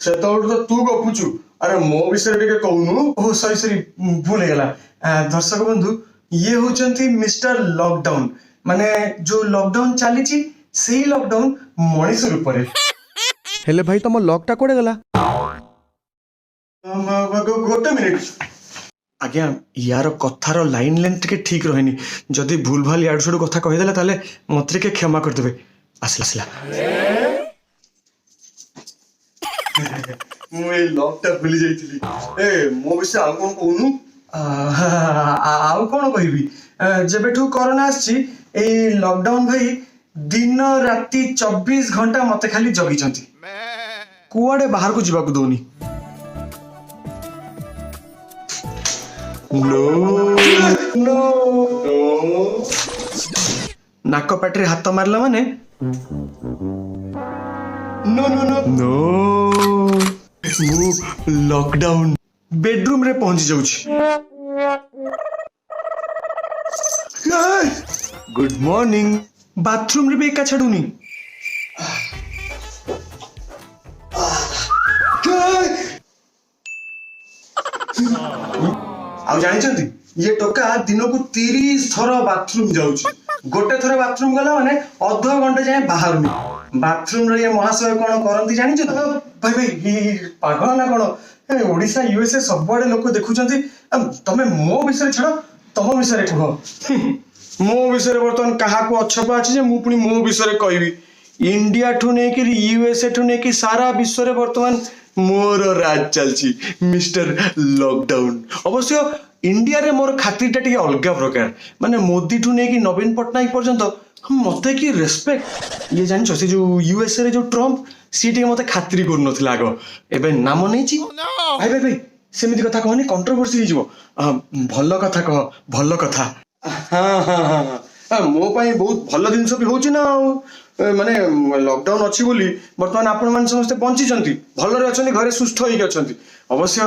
सेतौड तो तू गपुचु अरे मो विषय टिके कहूनु ओ सॉरी सॉरी भूल हो गला दर्शक बंधु ये होचंती मिस्टर लॉकडाउन माने जो लॉकडाउन चली छी सेही लॉकडाउन मनीष रूप रे हेले भाई तम लॉकटा कोडे गला गोटे मिनिट आज्ञा यार कथार लाइन लेंथ के ठीक रहेनी जदि भूल भाल याड छुड़ कथा कहि देला ताले मते के क्षमा कर देबे आसला मुई लॉकटा भूली जाईतिली ए मो विषय आ कोन कहूनु आउ कोन कहबी जेबेठू कोरोना आछि ए लॉकडाउन भाई दिन राति 24 घंटा मते खाली जगी चंती कुआडे बाहर को जीवा को दोनी नो नाक पाटे हाथ मारला माने no no no no lockdown bedroom रे पहुंच जाउछि गुड मॉर्निंग बाथरूम रे बेका छडुनी आउ जानिछंती ये टोका दिन को 30 थर बाथरूम जाउछि गोटे थर बाथरूम गला माने अध घंटे जाए बाहरुनी बाथरूम रे ये महाशय कोन करंती जानिछ भाई भाई पागल ना कोन ओडिसा यूएसए सब बडे लोक देखुचंती तमे मो विषय छड़ तम विषय कह मो विषय बर्तमान कहा को अच्छपा अछि जे मु पुनी मो विषय कहबी इंडिया ठू ने कि यूएसए ठू ने कि सारा विश्व रे वर्तमान मोर राज चलची मिस्टर लॉकडाउन अवश्य इंडिया रे मोर खातिरटा टिके अलगा प्रकार माने मोदी ठू ने कि नवीन पटनायक पर्यंत मते कि रेस्पेक्ट ये जान से जो यूएसए रे जो ट्रम्प सी टिके मते खातिरी कर नथिला आगो एबे नाम नैची भाई भाई भाई सेमिति कथा कहनी कंट्रोवर्सी हो भल कथा कह भल कथा हाँ हाँ हाँ मो पाई बहुत भल जिनस भी होची ना माने लॉकडाउन अच्छी बोली बर्तमान आपण माने समस्त बंची भलरे अछंती घरे सुस्थ होई अछंती अवश्य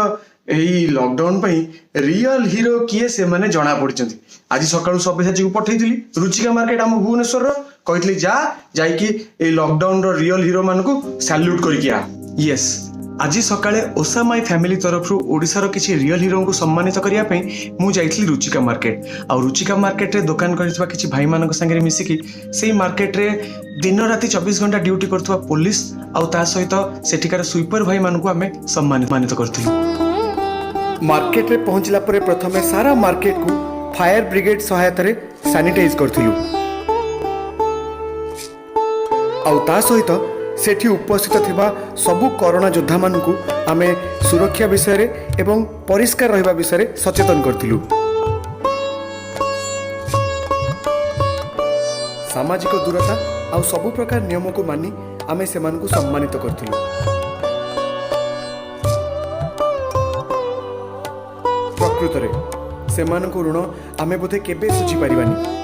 यही लॉकडाउन पई रियल हीरो किए से माने जना पड़चंती आज सकाळु सब्यसाची को पठैथिली रुचिका मार्केट हम भुवनेश्वर रो कहितली जाई कि ए लॉकडाउन रो रियल हीरो मान को सैल्यूट करिक आ यस आज सकाळे ओसा माई फैमिली तरफ ओडिसा रो किछि रियल हीरो को सम्मानित करिया पे मु जाइतली रुचिका मार्केट आ रुचिका मार्केट रे दुकान करथिबा किछि भाई मानक संगे मिसिकी सेही मार्केट रे दिन राति 24 घंटा ड्यूटी करथुवा पुलिस आ ता सहित सेठिकार स्वीपर भाई मानक आमे सम्मानित करथिलु मार्केट रे पहुंचला परे प्रथमे सारा मार्केट को फायर ब्रिगेड सहायता रे सैनिटाइज करथिलु आ ता सहित सेठी उपस्थित थिबा सबु कोरोना योद्धा मानकु आमे सुरक्षा विषय रे एवं परिष्कार रहिबा विषय रे सचेतन करथिलु सामाजिक दूरता आ सबु प्रकार नियम को मानी आमे सेमानकु सम्मानित करथिलु प्रकृत रे सेमानकु ऋण आमे बोधे केबे सुझी परिबानी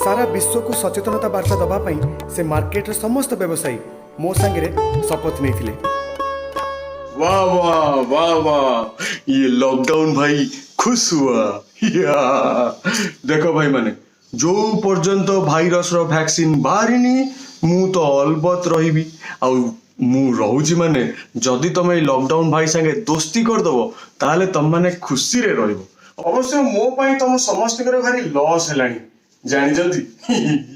सारा विश्व को सचेतनता वार्ता दबा पाई से मार्केट रे समस्त व्यवसायी मो संगे शपथ नहीं वाह वाह वाह वाह ये लॉकडाउन भाई खुश हुआ या देखो भाई माने जो पर्यंत भाइरस रो वैक्सीन बाहरिनी मु तो अलबत रहिबी आ मु रहूची माने जदि तमे लॉकडाउन भाई संगे दोस्ती कर दबो ताले तम माने खुशी रे रहइबो अवश्य मो पाई तम समस्त करे भारी लॉस हेलानी जानी जल्दी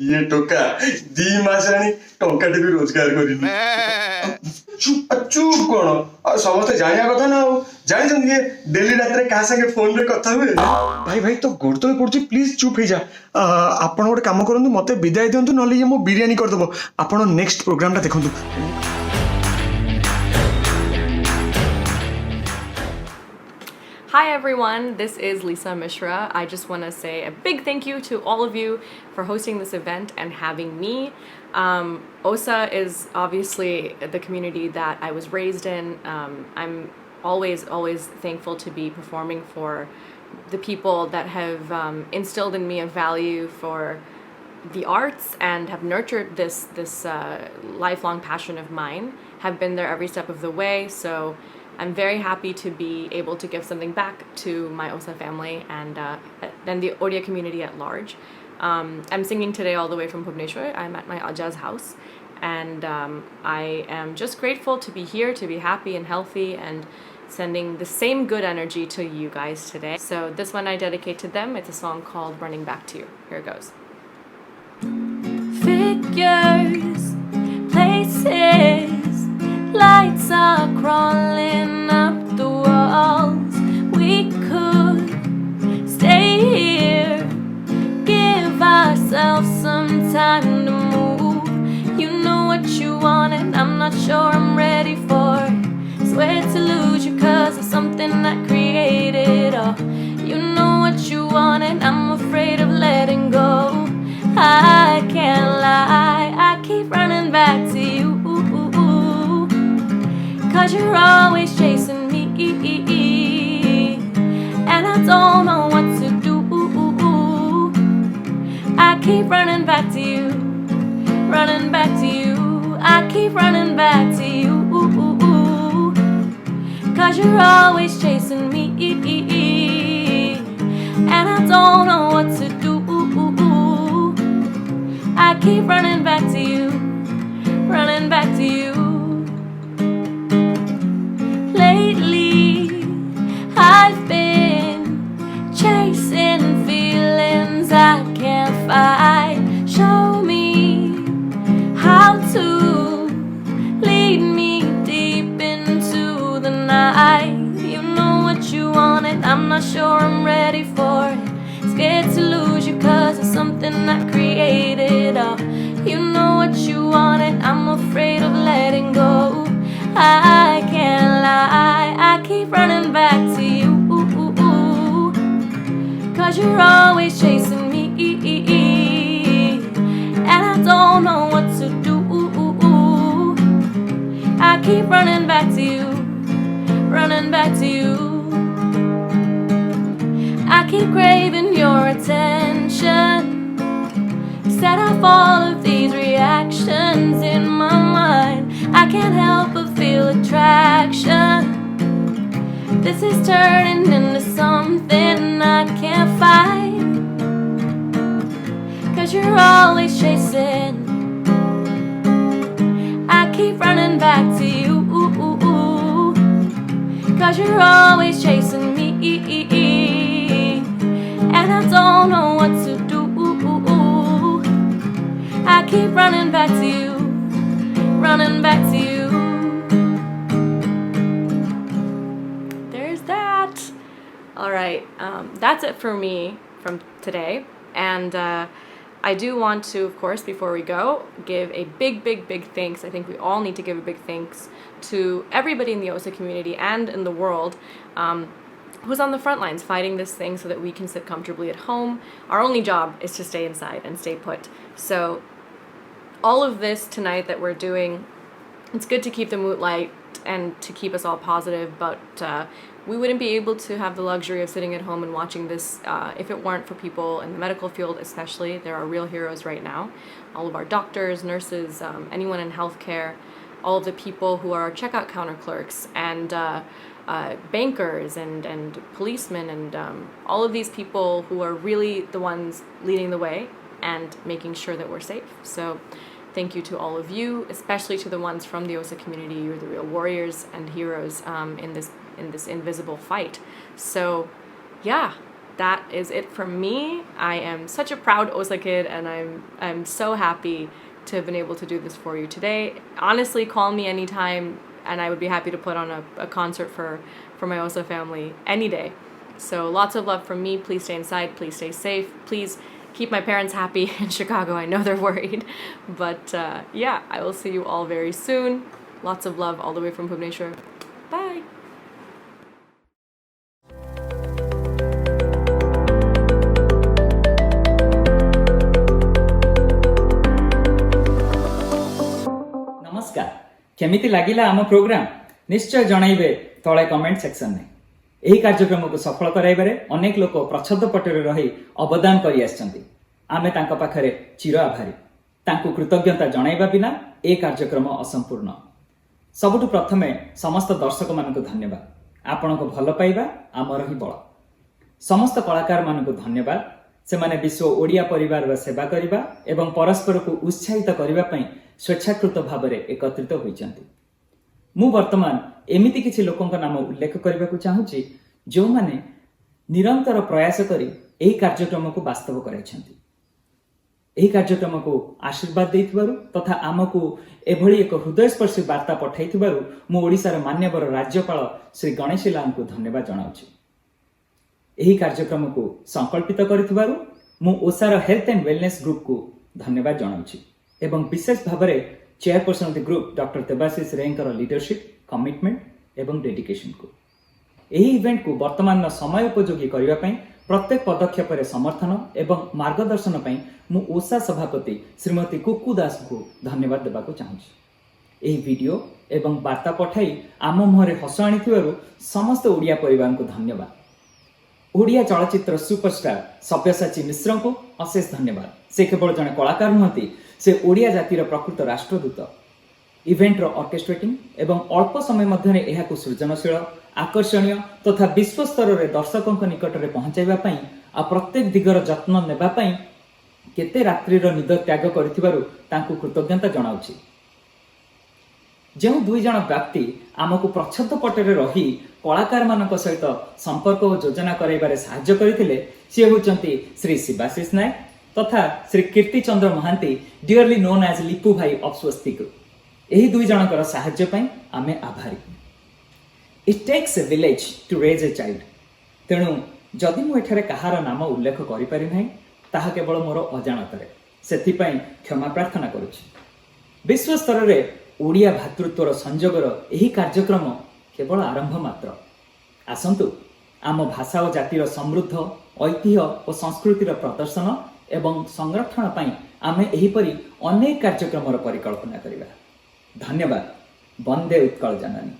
ये टोका 2 मास आनी टोका टे भी रोजगार करिनी चुप कोन आ समस्त जानिया कथा ना जानि जन ये डेली रात रे का संगे फोन रे कथा हुए भाई तो गोड़ तो पड़ची प्लीज चुप हे जा आपण गोटे काम करंतु मते विदाय दियंतु नले ये मो बिरयानी कर दबो आपण नेक्स्ट प्रोग्राम ता देखंतु Hi everyone, this is Lisa Mishra. I just want to say a big thank you to all of you for hosting this event and having me. OSA is obviously the community that I was raised in. I'm always thankful to be performing for the people that have instilled in me a value for the arts and have nurtured this lifelong passion of mine, have been there every step of the way. So I'm very happy to be able to give something back to my OSA family and the Odia community at large. I'm singing today all the way from Bhubaneswar. I'm at my Aja's house, and I am just grateful to be here, to be happy and healthy, and sending the same good energy to you guys today. So this one I dedicate to them. It's a song called Running Back to You. Here it goes. Figures, places, lights are crawling up the walls. We could stay here, give ourselves some time to move. You know what you want and I'm not sure I'm ready for it. Swear to lose you cause of something I created. Oh, you know what you want and I'm afraid of letting go. I can't lie, I keep running back to you, cause you're always chasing me, and I don't know what to do. I keep running back to you, running back to you. I keep running back to you, cause you're always chasing me, and I don't know what to do. I keep running back to you, running back to you. Lately, I've been chasing feelings I can't fight. Show me how to lead me deep into the night. You know what you want and I'm not sure I'm ready for it. Scared to lose you cause of something I created. Oh, you know what you want and I'm afraid of letting keep running back to you, running back to you. I keep craving your attention. Set off all of these reactions in my mind. I can't help but feel attraction. This is turning into something I can't fight. 'Cause you're always chasing. I keep running back to you. 'Cause you're always chasing me. And I don't know what to do. I keep running back to you, running back to you. There's that. All right, that's it for me from today. And I do want to, of course, before we go, give a big thanks. I think we all need to give a big thanks to everybody in the OSA community and in the world who's on the front lines fighting this thing so that we can sit comfortably at home. Our only job is to stay inside and stay put. So all of this tonight that we're doing, it's good to keep the mood light and to keep us all positive, but we wouldn't be able to have the luxury of sitting at home and watching this if it weren't for people in the medical field especially. There are real heroes right now. All of our doctors, nurses, anyone in healthcare, all of the people who are checkout counter clerks and bankers and policemen and all of these people who are really the ones leading the way and making sure that we're safe. So thank you to all of you, especially to the ones from the OSA community. You're the real warriors and heroes in this invisible fight. So yeah, that is it from me. I am such a proud OSA kid, and I'm so happy to have been able to do this for you today. Honestly, call me anytime and I would be happy to put on a concert for my OSA family any day. So lots of love from me. Please stay inside, please stay safe, please keep my parents happy in Chicago. I know they're worried, but yeah, I will see you all very soon. Lots of love all the way from Bhubaneswar. Bye. नमस्कार, केमिति लागिला आम programme निश्चय जणाइबे तळे comment section में। एही कार्यक्रम को सफल कराइबारे अनेक लोक प्रच्छद पटरे रही अवदान करि आछंती। आमे तांका पाखरे चिर आभारी। तांको कृतज्ञता जणाइबा बिना ए कार्यक्रम असंपूर्ण। सबुठु प्रथमे समस्त दर्शक मानक धन्यवाद। आपनको भल पाइबा आमर ही बळ। समस्त कलाकार मानक धन्यवाद। सेमाने विश्व ओडिया परिवार सेवा करिबा एवं परस्पर को उत्साहित करिबा पई स्वेच्छाकृत भावरे एकत्रित होइचंती। मु वर्तमान एमिति किछि लोकंक नाम उल्लेख करबाकू चाहूछि जो माने निरंतर प्रयास करी एही कार्यक्रम को वास्तव कराइछंती। एही कार्यक्रम को आशीर्वाद दैथिबारु तथा आमको एभली एक हृदयस्पर्शी वार्ता पठाइथिबारु मु ओडिसार मान्यवर राज्यपाल श्री गणेश लाल को धन्यवाद जणाउछि। एही कार्यक्रम को संकल्पित करिथिबारु मु ओसार हेल्थ एंड वेलनेस ग्रुप को धन्यवाद जणाउछि एवं विशेष भावरे chairperson of the group doctor Debashish रेंकर लीडरशिप कमिटमेंट एवं डेडिकेशन को एही इवेंट को वर्तमान समय उपयोगी करबा पई प्रत्येक पदक्षेप रे समर्थन एवं मार्गदर्शन पई मु ओसा सभापति श्रीमती कुकु दास को धन्यवाद देबाकू चाहूछि। एही वीडियो एवं वार्ता पठाई आम मुहरे हस आनिथिबारु समस्त ओडिया परिवार को धन्यवाद। ओडिया चलचित्र सुपरस्टार सब्यसाची मिश्र को अशेष धन्यवाद। से केवल जने कलाकार नुहति, से ओडिया जातिर प्रकृत राष्ट्रदूत। इवेंटर ऑर्केस्ट्रेटिंग एवं अल्प समय मध्य एहा को सृजनशील आकर्षणीय तथा विश्व स्तर रे दर्शकों निकट रे पहुंचाइबा पई आ प्रत्येक दिगर जत्न नेबा पई केते रात्रिर निद त्याग करथिबारु तांको कृतज्ञता जणाउछि। जो दुई जन व्यक्ति आमको प्रच्छद पटरे रही कलाकार मानक सहित संपर्क और योजना कराइबारे साहाय्य करथिले से होचंती श्री शिवाशीष नायक तथा Shri Kirti Chandra Mahanti dearly known as Lipu भाई ऑफ स्वस्तिक। एही दुई जनकर साहाय्य पई आमे आभारी। It takes a village to raise a child. तेणु जदि मु एठारे कहार नाम उल्लेख करि पारि नाही ताहा केवल मोर अजाणतरे, सेथि पई क्षमा प्रार्थना करूछि। विश्व स्तर रे ओडिया भातृत्वर संजोगर एही कार्यक्रम केवल आरंभ मात्र। आसंतु आम भाषा और जातिर समृद्ध ऐतिह्य और संस्कृतिर प्रदर्शन एवं संरक्षण पई आमे एहीपरि अनेक कार्यक्रमर परिकल्पना करिबा। धन्यवाद। बंदे उत्कल जननी।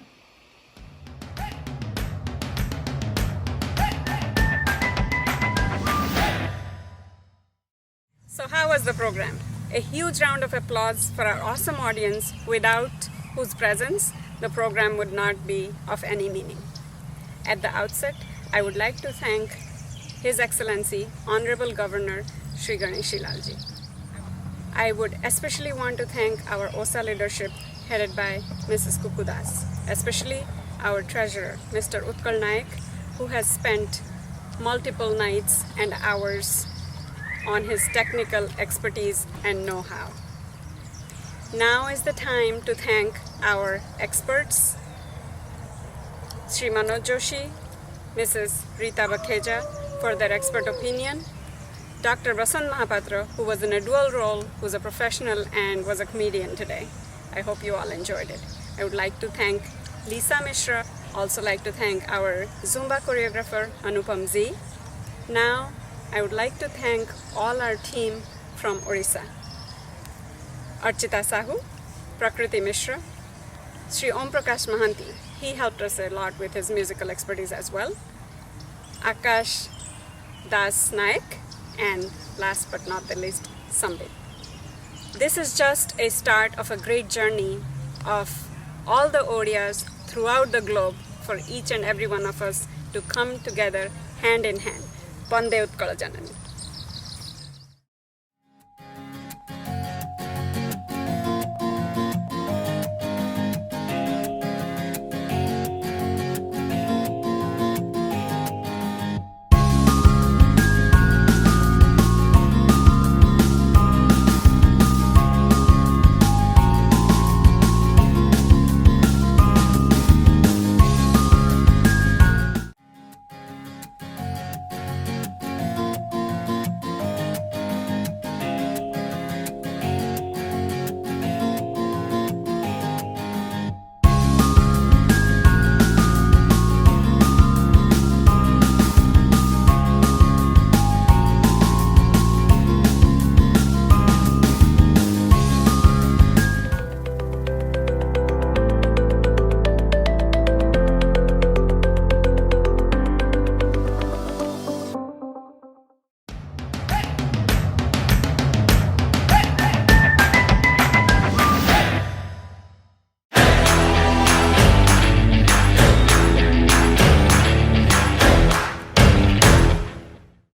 So how was the program? A huge round of applause for our awesome audience, without whose presence the program would not be of any meaning. At the outset, I would like to thank His Excellency Honorable Governor Shri Ganeshi Lalji. I would especially want to thank our OSA leadership headed by Mrs. Kukudas, especially our treasurer, Mr. Utkal Naik, who has spent multiple nights and hours on his technical expertise and know-how. Now is the time to thank our experts, Sri Manoj Joshi, Mrs. Rita Bakheja for their expert opinion, Dr. Vasant Mahapatra, who was in a dual role, who's a professional and was a comedian today. I hope you all enjoyed it. I would like to thank Lisa Mishra, also like to thank our Zumba choreographer, Anupam Z. Now, I would like to thank all our team from Orissa. Archita Sahu, Prakriti Mishra, Sri Om Prakash Mahanti. He helped us a lot with his musical expertise as well. Akash Das Naik, and last but not the least, Sambit. This is just a start of a great journey of all the Odiyas throughout the globe for each and every one of us to come together hand in hand. Bande Utkala Janani.